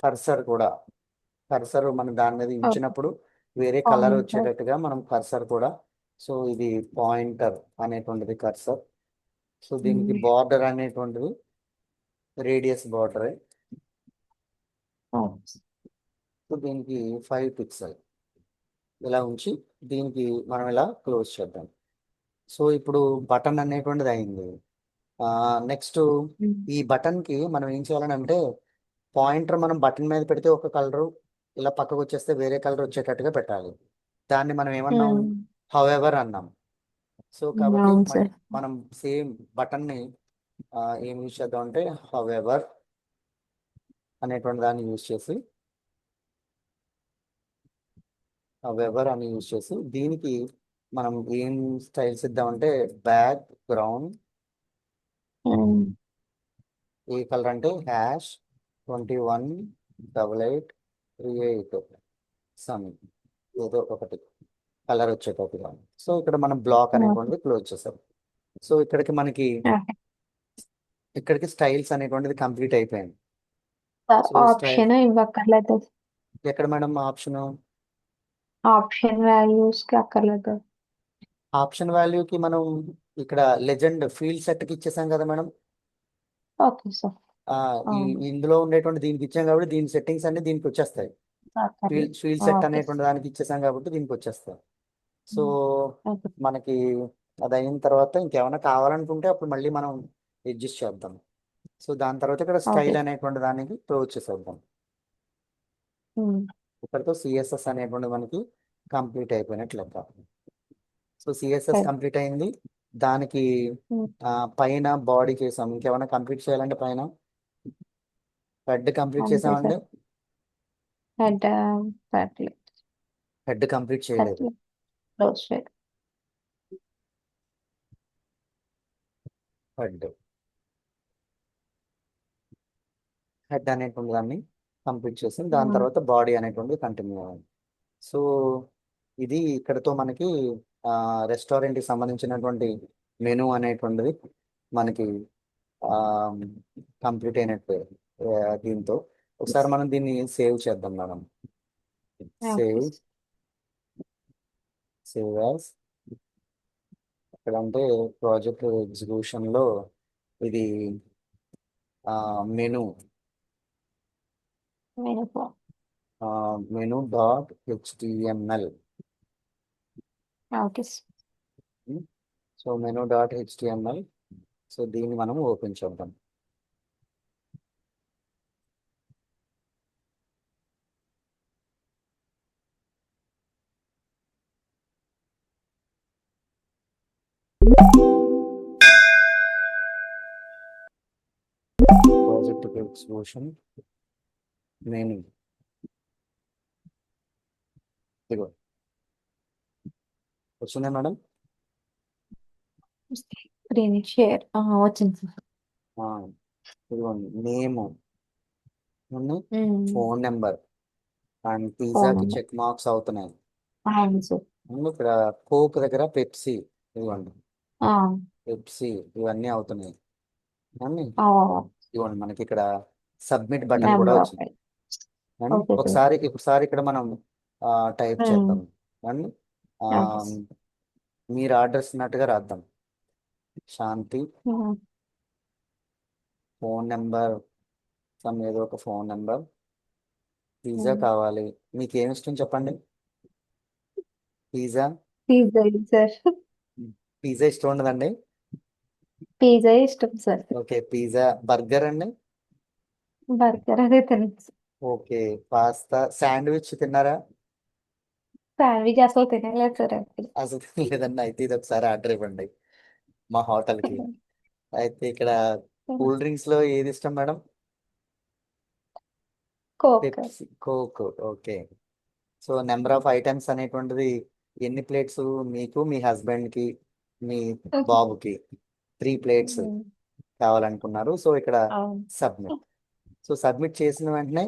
కర్సర్ కూడా మనం దాని మీద ఉంచినప్పుడు వేరే కలర్ Pointer. వచ్చేటట్టుగా మనం కర్సర్ కూడా. సో ఇది పాయింటర్ అనేటువంటిది కర్సర్. సో దీనికి బార్డర్ అనేటువంటిది radius border. Okay sir. So దీనికి 5 పిక్సెల్ ఇలా ఉంచి దీనికి మనం ఇలా క్లోజ్ చేద్దాం. సో ఇప్పుడు బటన్ అనేటువంటిది అయింది. నెక్స్ట్ ఈ బటన్ కి మనం ఏం చేయాలని అంటే పాయింటర్ మనం బటన్ మీద పెడితే ఒక కలరు, ఇలా పక్కకు వచ్చేస్తే వేరే కలర్ వచ్చేటట్టుగా పెట్టాలి. దాన్ని మనం ఏమన్నాం, హౌఎవర్ అన్నాం. సో కాబట్టి అవును సార్. మనం సేమ్ బటన్ ని ఏం యూజ్ చేద్దాం అంటే హౌఎవర్ అనేటువంటి దాన్ని యూజ్ చేసి దీనికి మనం ఏం స్టైల్స్ ఇద్దామంటే బ్యాక్ గ్రౌండ్ ఏ కలర్ అంటే #218838 సమ్ ఏదో ఒకటి కలర్ వచ్చేటట్టుగా. సో ఇక్కడ మనం బ్లాక్ అనేటువంటిది క్లోజ్ చేసాం. సో ఇక్కడికి మనకి స్టైల్స్ అనేటువంటిది కంప్లీట్ అయిపోయింది. సో ఆప్షన్ ఇవ్వక్కర్లేదు. ఎక్కడ మేడం ఆప్షన్? ఆప్షన్ వాల్యూస్ కి అక్కర్లేదు. ఆప్షన్ వాల్యూకి మనం ఇక్కడ లెజెండ్ ఫీల్డ్ సెట్ కి ఇచ్చేసాం కదా మేడం. Okay sir. ఇందులో ఉండేటువంటి దీనికి ఇచ్చాం కాబట్టి దీని సెట్టింగ్స్ అన్ని దీనికి వచ్చేస్తాయి. ఫీల్డ్ సెట్ ఓకే అనేటువంటి దానికి ఇచ్చేసాం కాబట్టి దీనికి వచ్చేస్తాయి. So okay. మనకి అది అయిన తర్వాత ఇంకేమైనా కావాలనుకుంటే అప్పుడు మళ్ళీ మనం అడ్జస్ట్ చేద్దాం. సో దాని తర్వాత ఇక్కడ స్టైల్ Okay. అనేటువంటి దానికి క్లోజ్ చేసేద్దాం. ఇక్కడితో సిఎస్ఎస్ అనేటువంటి మనకి కంప్లీట్ అయిపోయినట్లు లెక్క. So CSS Okay. కంప్లీట్ అయింది. దానికి పైన బాడీ చేసాం. ఇంకేమైనా కంప్లీట్ చేయాలంటే పైన హెడ్ కంప్లీట్ అంతే చేసామండి. హెడ్ పెట్టలేదు. హెడ్ కంప్లీట్ చేయలేదు. క్లోజ్ చేయాలి. హెడ్ అనేటువంటి దాన్ని కంప్లీట్ చేసి దాని తర్వాత బాడీ అనేటువంటిది కంటిన్యూ అవ్వాలి. సో ఇది ఇక్కడతో మనకి రెస్టారెంట్కి సంబంధించినటువంటి మెనూ అనేటువంటిది మనకి కంప్లీట్ అయినట్టు. దీంతో ఒకసారి మనం దీన్ని సేవ్ చేద్దాం మేడం. సేవ్ యాజ్ ఇక్కడ అంటే ప్రాజెక్ట్ ఎగ్జిక్యూషన్ లో ఇది menu menu.html. Okay. So menu.html. So దీన్ని మనం ఓపెన్ చేద్దాం. ప్రాజెక్ట్ ఎగ్జిక్యూషన్ మెనూ ఇదిగో వచ్చిందా మేడం? స్క్రీన్ షేర్ వచ్చింది సార్. ఇదిగోండి నేమ్, ఫోన్ నెంబర్ అండ్ పిజ్జాకి చెక్ మార్క్స్ అవుతున్నాయి. అవును సార్. ఇక్కడ కోక్ దగ్గర పెప్సీ, ఇదిగోండి పెప్సీ ఇవన్నీ అవుతున్నాయి. ఇదిగోండి మనకి ఇక్కడ సబ్మిట్ బటన్ కూడా వచ్చింది. ఒకసారి ఇక్కడ మనం టైప్ చేద్దాం. And okay sir. మీరు ఆర్డర్ ఇస్తున్నట్టుగా రాద్దాం. శాంతి ఫోన్ నెంబర్, సమ్ ఏదో ఒక ఫోన్ నెంబర్, పిజ్జా కావాలి. మీకు ఏమి ఇష్టం చెప్పండి. Pizza pizza sir. పిజ్జా ఇష్టం ఉండదండి. పిజ్జా ఇష్టం సార్. Okay, pizza. బర్గర్ అండి. బర్గర్ అదే తినచ్చు. Okay, pasta. శాండ్విచ్ తిన్నారా? శాండ్విచ్ అసలు తినలేదు సార్ ఎప్పుడు. అసలు లేదండి. అయితే ఇది ఒకసారి ఆర్డర్ ఇవ్వండి మా హోటల్కి. అయితే ఇక్కడ కూల్ డ్రింక్స్ లో ఏది ఇష్టం madam? Coke. Pepsi, coke. Okay. So number of items అనేటువంటిది ఎన్ని ప్లేట్స్? మీకు, మీ హస్బెండ్ కి, మీ బాబుకి 3 ప్లేట్స్ కావాలనుకున్నారు. సో ఇక్కడ అవును. సబ్మిట్. సో సబ్మిట్ చేసిన వెంటనే,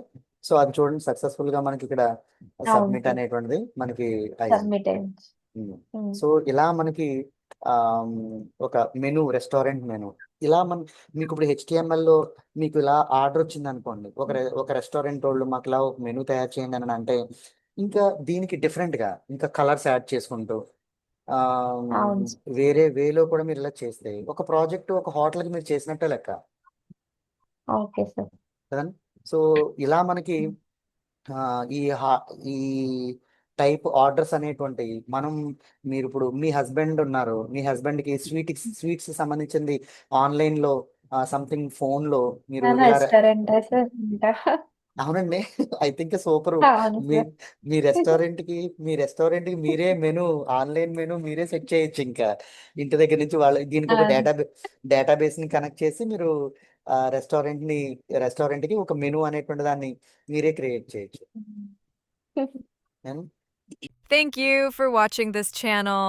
సో అది చూడండి సక్సెస్ఫుల్ గా మనకి ఇక్కడ అవును సబ్మిట్ సార్. అనేటువంటిది మనకి అయింది. సబ్మిట్ అయింది. సో ఇలా మనకి ఆమ్, ఒక మెనూ, రెస్టారెంట్ మెనూ ఇలా మీకు ఇప్పుడు HTML లో మీకు ఇలా ఆర్డర్ వచ్చింది అనుకోండి. ఒక రెస్టారెంట్ వాళ్ళు మాకు ఇలా ఒక మెనూ తయారు చేయండి అని అంటే, ఇంకా దీనికి డిఫరెంట్ గా ఇంకా కలర్స్ యాడ్ చేసుకుంటూ అవును సార్. వేరే వేలో కూడా మీరు ఇలా చేస్తే ఒక ప్రాజెక్ట్, ఒక హోటల్కి మీరు చేసినట్టే లెక్క ఓకే సార్. కదండి. సో ఇలా మనకి ఆ, ఈ ఈ టైప్ ఆర్డర్స్ అనేటువంటివి మనం, మీరు ఇప్పుడు మీ హస్బెండ్ ఉన్నారు, మీ హస్బెండ్ కి స్వీట్స్ సంబంధించింది ఆన్లైన్ లో సంథింగ్ ఫోన్ లో మీరు ఇలా రెస్టారెంట్ సార్ ఇంకా. అవునండి. I think super. అవును మీ సార్. మీ రెస్టారెంట్ కి మీరే మెనూ, ఆన్లైన్ మెనూ మీరే సెట్ చేయొచ్చు. ఇంకా ఇంటి దగ్గర నుంచి దీనికి ఒక అవును. డేటాబేస్ ని కనెక్ట్ చేసి మీరు రెస్టారెంట్ కి ఒక మెనూ అనేటువంటి దాన్ని మీరే క్రియేట్ చేయొచ్చు. Thank you for watching this channel.